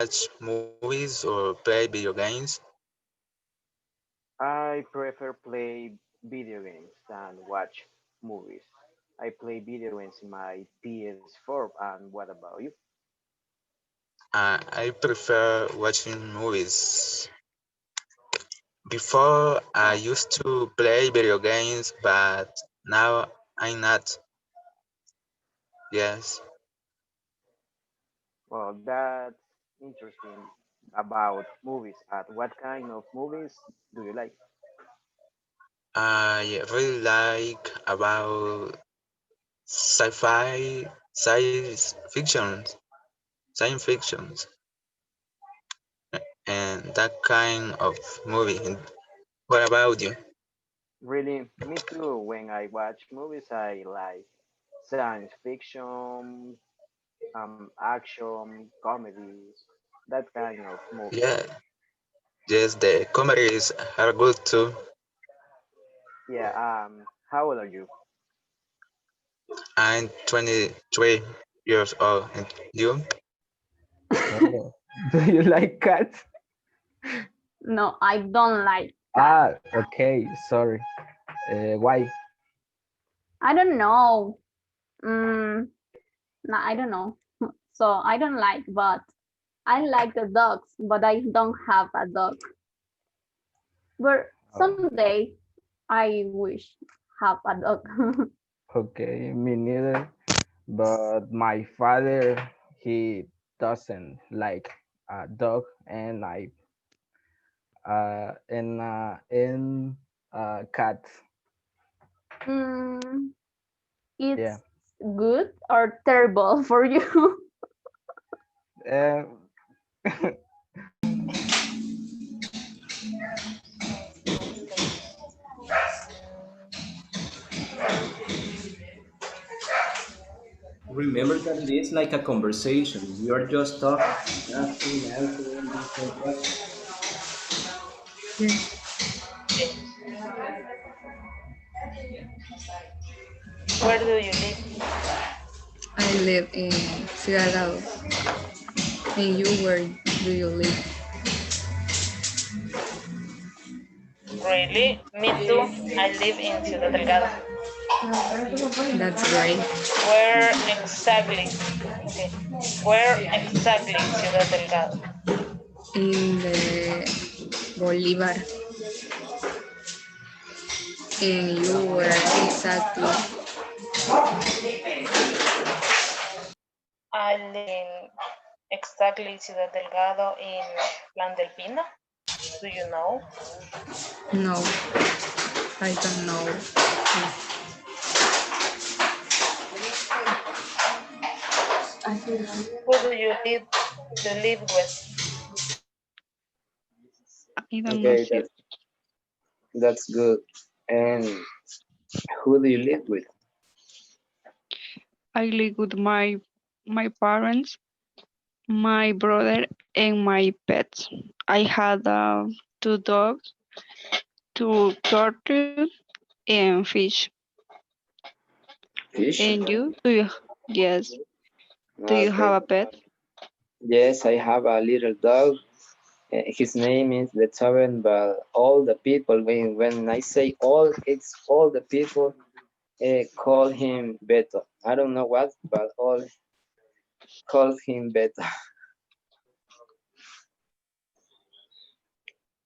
Speaker 16: watch movies or play video games?
Speaker 6: I prefer play video games than watch movies. I play video games in my PS4. And what about you?
Speaker 16: I prefer watching movies. Before, I used to play video games, but now I'm not. Yes.
Speaker 6: Well, that's interesting about movies. What kind of movies do you like?
Speaker 16: I really like about sci-fi, science fictions, and that kind of movie. What about you?
Speaker 6: Really, me too. When I watch movies, I like science fiction, action, comedies, that kind of movies.
Speaker 16: Yeah, yes, the comedies are good too.
Speaker 6: Yeah. How old are you?
Speaker 16: I'm 23 years old, and you?
Speaker 4: Oh, do you like cats?
Speaker 9: No, I don't like.
Speaker 4: Ah, okay, sorry. Why?
Speaker 9: I don't know. No, I don't know. So I don't like, but I like the dogs, but I don't have a dog. But someday I wish have a dog.
Speaker 4: Okay, me neither. But my father, he doesn't like a dog, and cat.
Speaker 9: Mm,
Speaker 4: Yeah.
Speaker 9: it's good or terrible for you?
Speaker 4: Uh,
Speaker 1: Remember that it is like a conversation. We are just talking, asking, answering different questions.
Speaker 21: Where do you live?
Speaker 15: I live in Ciudad. And you, where do you live?
Speaker 21: Really? Me too. I live in Ciudad Delgado.
Speaker 15: That's great.
Speaker 21: Where exactly? Okay. Where exactly Ciudad Delgado?
Speaker 15: In the Bolivar. And you, where exactly?
Speaker 21: I live in exactly Ciudad Delgado in Plan del Pino. Do you know?
Speaker 15: No, I don't know.
Speaker 21: Who do you live with?
Speaker 5: I don't know.
Speaker 24: Okay, that's good. And who do you live with?
Speaker 5: I live with my parents, my brother, and my pets. I had 2 dogs, 2 turtles, and fish.
Speaker 24: Fish?
Speaker 5: And you? Yes. Do you
Speaker 24: Okay.
Speaker 5: have a pet?
Speaker 24: Yes, I have a little dog. His name is Beethoven, but all the people, when I say all, it's all the people call him Beto. I don't know what, but all call him Beto.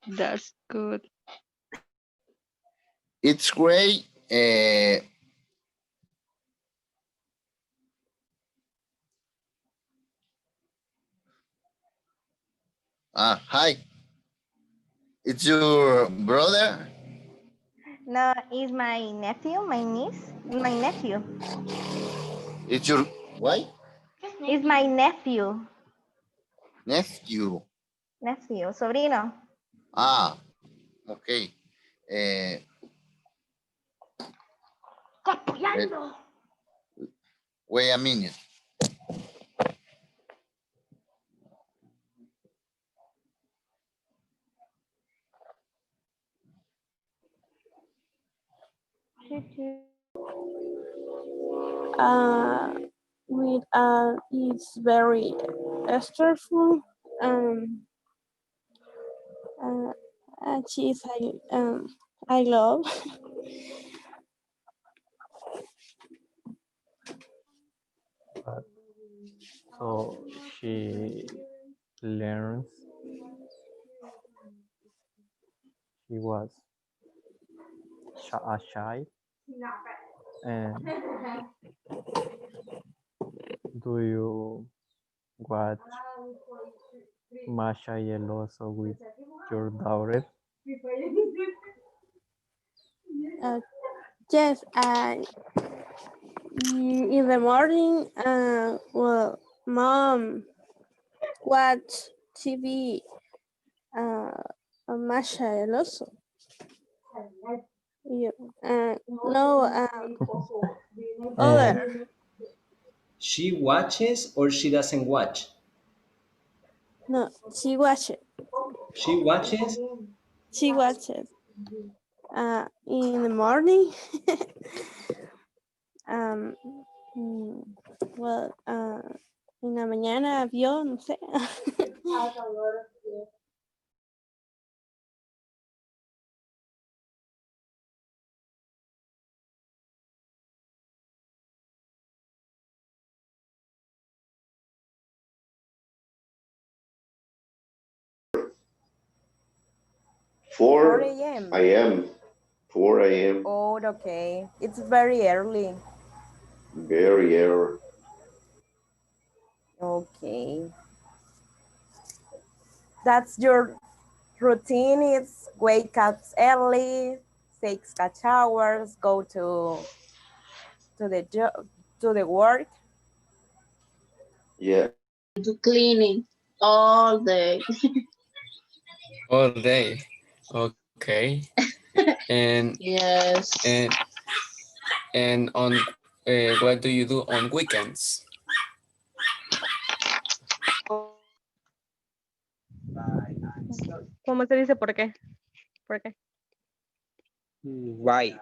Speaker 5: That's good.
Speaker 3: It's great. Hi. It's your brother?
Speaker 11: No, it's my nephew, my niece, my nephew.
Speaker 3: It's your what?
Speaker 11: It's my nephew.
Speaker 3: Nephew.
Speaker 11: Nephew, sobrino.
Speaker 3: Ah, okay. Eh, wait a minute.
Speaker 10: With it's very stressful Cheese I love.
Speaker 4: So she learns. She was a child. And do you watch Masha y el Oso with your daughter?
Speaker 10: Yes, in the morning, well, mom watch TV, Masha el Oso. Yeah, no, other.
Speaker 1: She watches or she doesn't watch?
Speaker 10: No, she watches.
Speaker 1: She watches?
Speaker 10: She watches. In the morning, well, en la mañana vio, no sé.
Speaker 17: Four
Speaker 7: 4 a.m.
Speaker 17: a.m. 4 a.m.
Speaker 7: Oh, okay. It's very early.
Speaker 17: Very early.
Speaker 7: Okay. That's your routine. It's wake up early, take a showers, go to the job, to the work.
Speaker 17: Yeah.
Speaker 19: Do cleaning all day.
Speaker 12: All day. Okay. And
Speaker 19: Yes.
Speaker 12: and on what do you do on weekends?
Speaker 20: ¿Cómo se dice por qué? ¿Por qué?
Speaker 22: Why?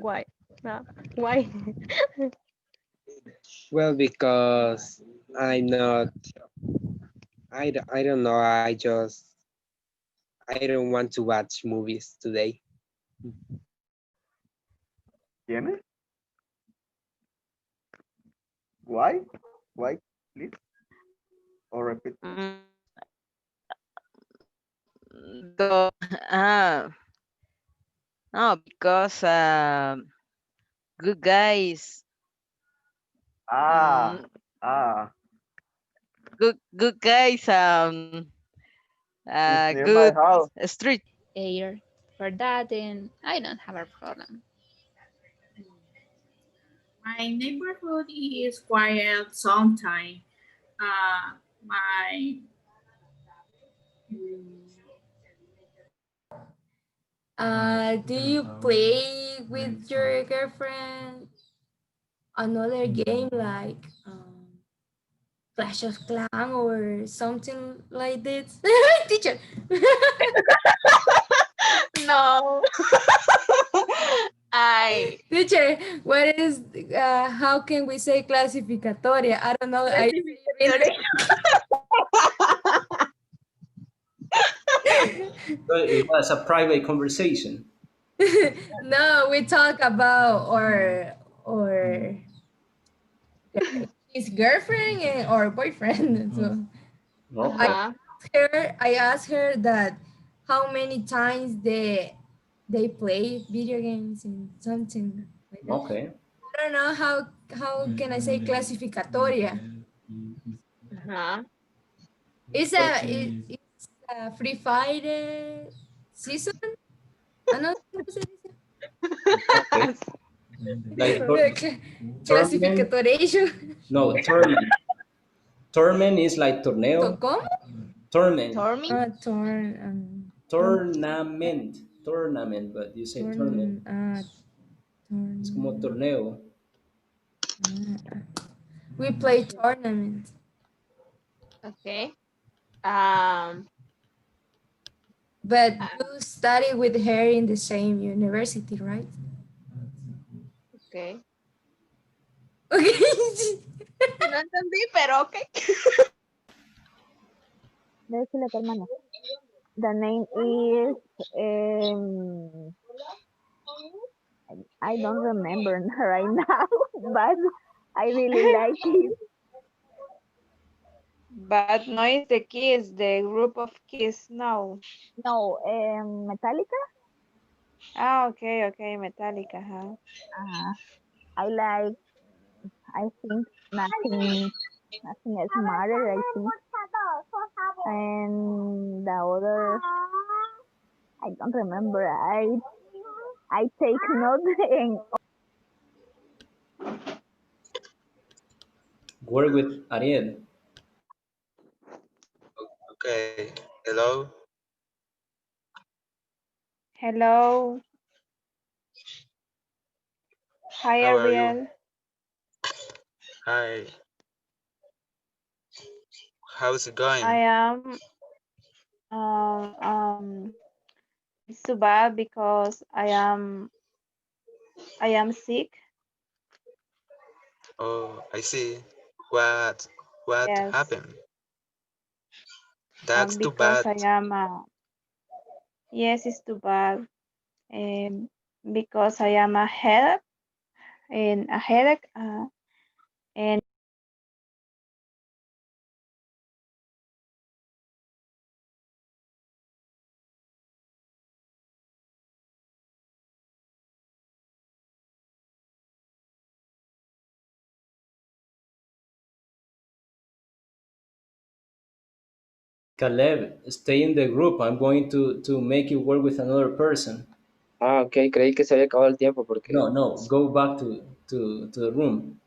Speaker 20: Why? No. Why?
Speaker 22: Well, because I'm not, I don't know, I don't want to watch movies today.
Speaker 8: ¿Tiene? Why? Why, please? Or repeat.
Speaker 2: No, because good guys. Good guys.
Speaker 8: Near my
Speaker 2: Good
Speaker 8: house.
Speaker 2: street.
Speaker 13: Air. For that, then I don't have a problem.
Speaker 23: My neighborhood is quiet sometimes.
Speaker 15: Do you play with your girlfriend another game like Clash of Clans or something like this? Teacher.
Speaker 19: No.
Speaker 15: Teacher, what is, how can we say clasificatoria? I don't know.
Speaker 1: But it was a private conversation.
Speaker 15: No, we talk about or his girlfriend or boyfriend. So I asked her that how many times they play video games and something like that.
Speaker 1: Okay.
Speaker 15: I don't know how can I say clasificatoria. It's a Free Fire season.
Speaker 1: Like
Speaker 15: clasificatoration.
Speaker 1: No, tournament. Tournament is like torneo.
Speaker 15: ¿Cómo?
Speaker 1: Tournament. Tournament, but you say tournament. Es como torneo.
Speaker 15: We play tournament.
Speaker 19: Okay.
Speaker 15: But you study with her in the same university, right?
Speaker 19: Okay.
Speaker 15: Okay.
Speaker 19: No entendí, pero okay.
Speaker 11: decirle a tu hermano. The name is, I don't remember right now, but I really like it.
Speaker 2: But no, it's the Kiss, the group of Kiss. No.
Speaker 11: No, Metallica.
Speaker 2: Ah, okay, Metallica. Huh?
Speaker 11: I like. I think nothing else matter. I think, and the other, I don't remember. I take note and
Speaker 1: Work with Ariel.
Speaker 6: Okay. Hello.
Speaker 2: Hello. Hi,
Speaker 6: How are you?
Speaker 2: Ariel.
Speaker 6: Hi. How's it going?
Speaker 2: I am. It's too bad because I am sick.
Speaker 6: Oh, I see. What
Speaker 2: Yes.
Speaker 6: happened? That's too
Speaker 2: Because
Speaker 6: bad.
Speaker 2: I am. Yes, it's too bad. Because I am a headache and a headache. And
Speaker 1: Caleb, stay in the group. I'm going to make you work with another person.
Speaker 24: Ah, ok, creí que se había acabado el tiempo porque...
Speaker 1: No, go back to the room.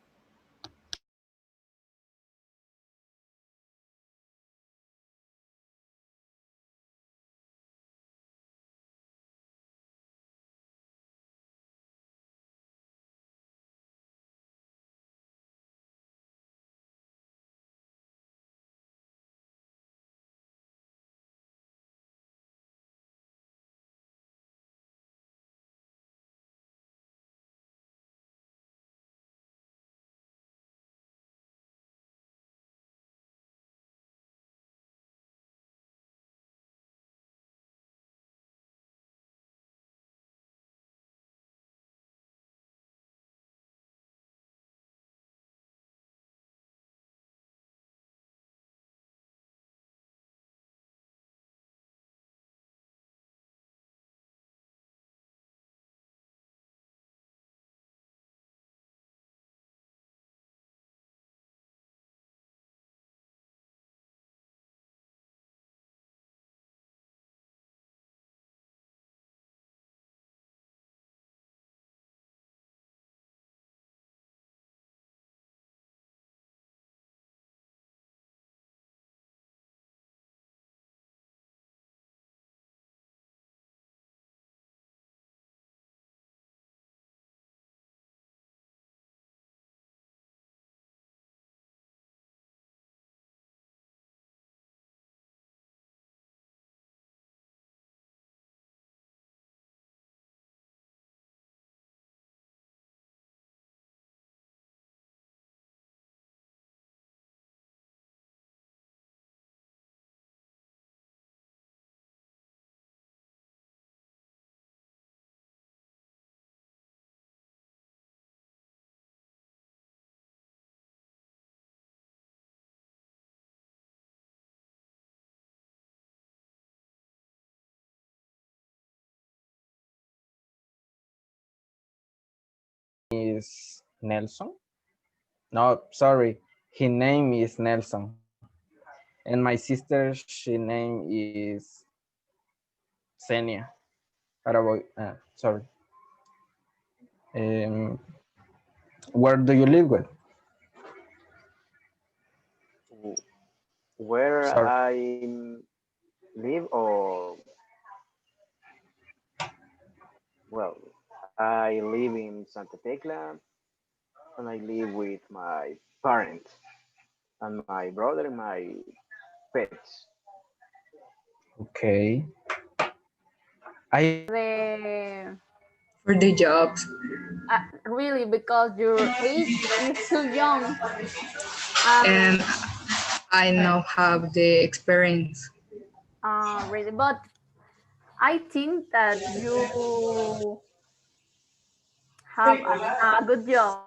Speaker 4: Is Nelson? No, sorry. His name is Nelson. And my sister, she name is Xenia. Sorry. Where do you live with?
Speaker 8: Where
Speaker 4: Sorry.
Speaker 8: I live, or well, I live in Santa Tecla, and I live with my parents and my brother and my pets.
Speaker 4: Okay.
Speaker 9: For
Speaker 23: the jobs.
Speaker 9: Really, because your age is too young.
Speaker 23: And
Speaker 15: I now have the experience.
Speaker 9: Really, but I think that you have a good job.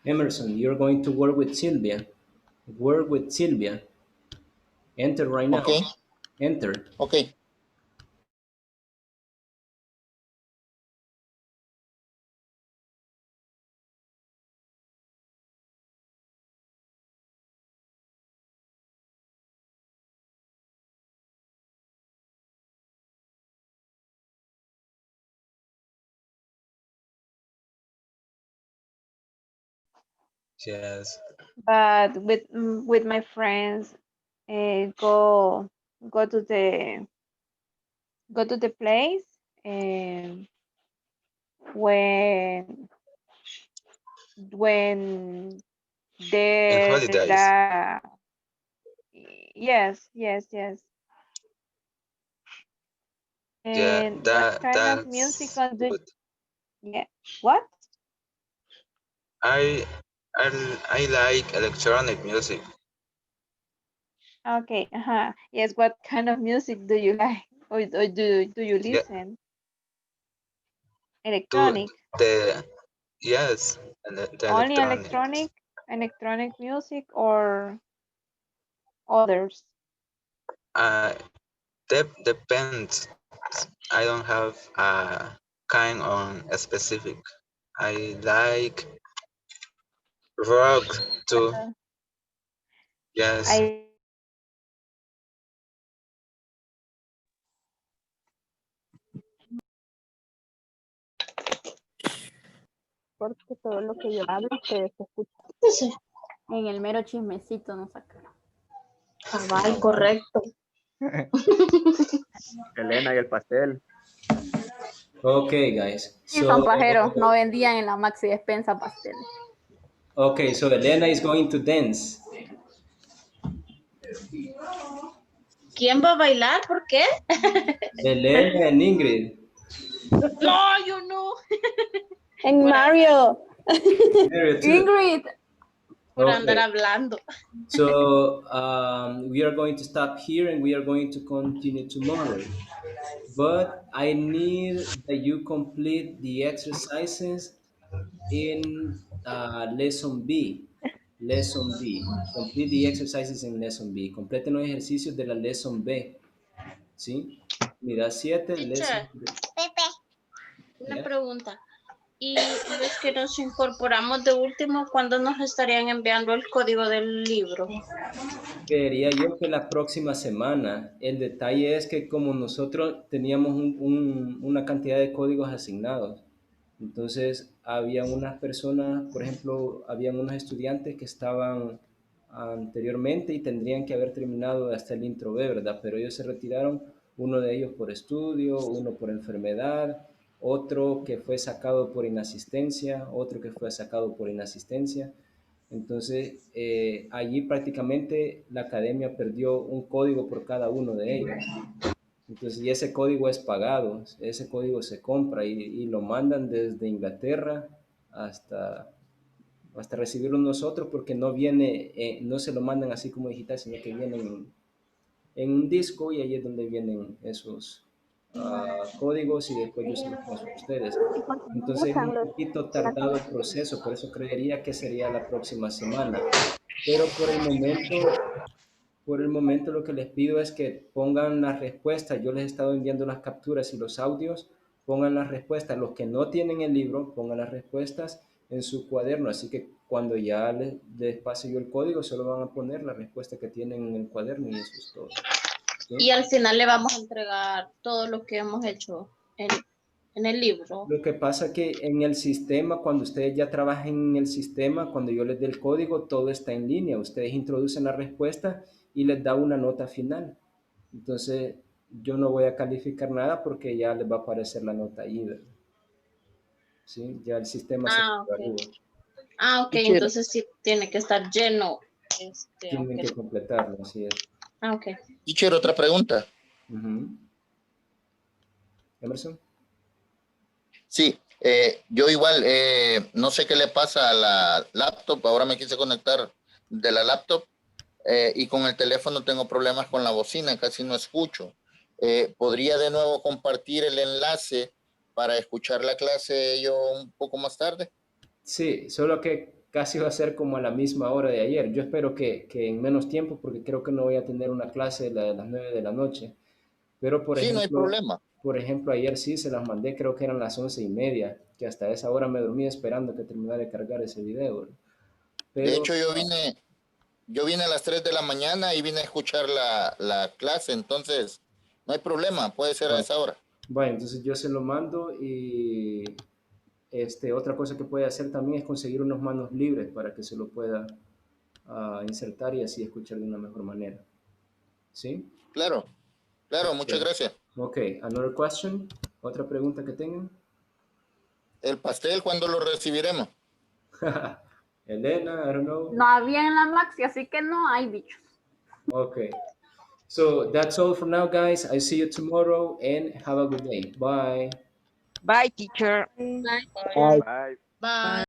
Speaker 1: Emerson, you're going to work with Sylvia. Work with Sylvia. Enter right now.
Speaker 3: Okay.
Speaker 1: Enter.
Speaker 3: Okay.
Speaker 6: Yes.
Speaker 5: But with my friends, go to the place and when
Speaker 6: In
Speaker 5: there
Speaker 6: holidays.
Speaker 5: are yes.
Speaker 6: Yeah,
Speaker 5: And what kind of music
Speaker 6: that's
Speaker 5: do
Speaker 6: good.
Speaker 5: yeah what?
Speaker 6: I I like electronic music.
Speaker 5: Okay, yes, what kind of music do you like or do you
Speaker 6: Yeah,
Speaker 5: listen?
Speaker 6: to
Speaker 5: Electronic,
Speaker 6: the yes, and the
Speaker 5: only
Speaker 6: electronics.
Speaker 5: electronic music or others?
Speaker 6: Uh, depends. I don't have a kind on a specific. I like rock too.
Speaker 5: Uh,
Speaker 6: Yes.
Speaker 5: I
Speaker 11: Porque todo lo que yo hablo ustedes se escuchan.
Speaker 9: En el mero chismecito nos sacaron.
Speaker 19: Cabal, correcto.
Speaker 14: Elena y el pastel.
Speaker 1: Okay, guys.
Speaker 9: Sí, son pajeros, no vendían en la Maxi Despensa pasteles.
Speaker 1: Okay, so Elena is going to dance.
Speaker 19: ¿Quién va a bailar? ¿Por qué?
Speaker 1: Elena and Ingrid.
Speaker 19: No, yo no.
Speaker 10: En Mario.
Speaker 1: Mario too.
Speaker 9: Ingrid.
Speaker 19: Por
Speaker 1: Okay.
Speaker 19: andar hablando.
Speaker 1: So we are going to stop here and we are going to continue tomorrow. But I need that you complete the exercises in lesson B. Lesson B. Complete the exercises in lesson B. Completen los ejercicios de la lesson B. ¿Sí? Unidad 7, lesson
Speaker 19: Teacher,
Speaker 1: B.
Speaker 19: Pepe, una
Speaker 1: Yeah.
Speaker 19: pregunta. Y los que nos incorporamos de último, ¿cuándo nos estarían enviando el código del libro?
Speaker 1: Creería yo que la próxima semana. El detalle es que como nosotros teníamos una cantidad de códigos asignados, entonces había unas personas, por ejemplo, habían unos estudiantes que estaban anteriormente y tendrían que haber terminado hasta el intro B, ¿verdad? Pero ellos se retiraron, uno de ellos por estudio, uno por enfermedad, otro que fue sacado por inasistencia, otro que fue sacado por inasistencia. Entonces, allí prácticamente la academia perdió un código por cada uno de ellos. Entonces, y ese código es pagado, ese código se compra y lo mandan desde Inglaterra hasta recibirlo nosotros porque no viene, no se lo mandan así como digital, sino que vienen en un disco y ahí es donde vienen esos códigos y después yo se los paso a ustedes. Entonces es un poquito tardado el proceso, por eso creería que sería la próxima semana. Pero por el momento lo que les pido es que pongan las respuestas. Yo les he estado enviando las capturas y los audios. Pongan las respuestas. Los que no tienen el libro, pongan las respuestas en su cuaderno. Así que cuando ya les pase yo el código, solo van a poner la respuesta que tienen en el cuaderno y eso es todo. ¿Sí?
Speaker 19: Y al final le vamos a entregar todo lo que hemos hecho en el libro.
Speaker 1: Lo que pasa que en el sistema, cuando ustedes ya trabajan en el sistema, cuando yo les dé el código, todo está en línea. Ustedes introducen la respuesta y les da una nota final. Entonces, yo no voy a calificar nada porque ya les va a aparecer la nota ahí, ¿verdad? ¿Sí? Ya el sistema se evalúa.
Speaker 19: Ok,
Speaker 3: Teacher.
Speaker 19: entonces sí tiene que estar lleno.
Speaker 1: Tienen que completarlo, así es.
Speaker 19: Ok.
Speaker 3: Teacher, otra pregunta.
Speaker 1: Emerson.
Speaker 3: Sí, yo igual, no sé qué le pasa a la laptop, ahora me quise conectar de la laptop y con el teléfono tengo problemas con la bocina, casi no escucho. ¿Podría de nuevo compartir el enlace para escuchar la clase yo un poco más tarde?
Speaker 1: Sí, solo que casi va a ser como a la misma hora de ayer. Yo espero que en menos tiempo, porque creo que no voy a tener una clase de las 9 de la noche. Pero,
Speaker 3: Sí, no hay problema.
Speaker 1: por ejemplo, ayer sí se las mandé, creo que eran las 11:30, que hasta esa hora me dormí esperando que terminara de cargar ese video.
Speaker 3: De
Speaker 1: Pero,
Speaker 3: hecho, yo vine a las 3 de la mañana y vine a escuchar la clase, entonces no hay problema, puede ser a esa hora.
Speaker 1: bueno, entonces yo se lo mando y otra cosa que puede hacer también es conseguir unos manos libres para que se lo pueda insertar y así escuchar de una mejor manera. ¿Sí?
Speaker 3: Claro, muchas gracias.
Speaker 1: Ok, another question. ¿Otra pregunta que tengan?
Speaker 3: ¿El pastel cuándo lo recibiremos?
Speaker 1: Elena, I don't know.
Speaker 9: No había en la Maxi, así que no hay bichos.
Speaker 1: Okay. So that's all for now, guys. I see you tomorrow and have a good day. Bye.
Speaker 2: Bye, teacher.
Speaker 19: Bye.
Speaker 24: Bye.
Speaker 8: Bye.
Speaker 19: Bye.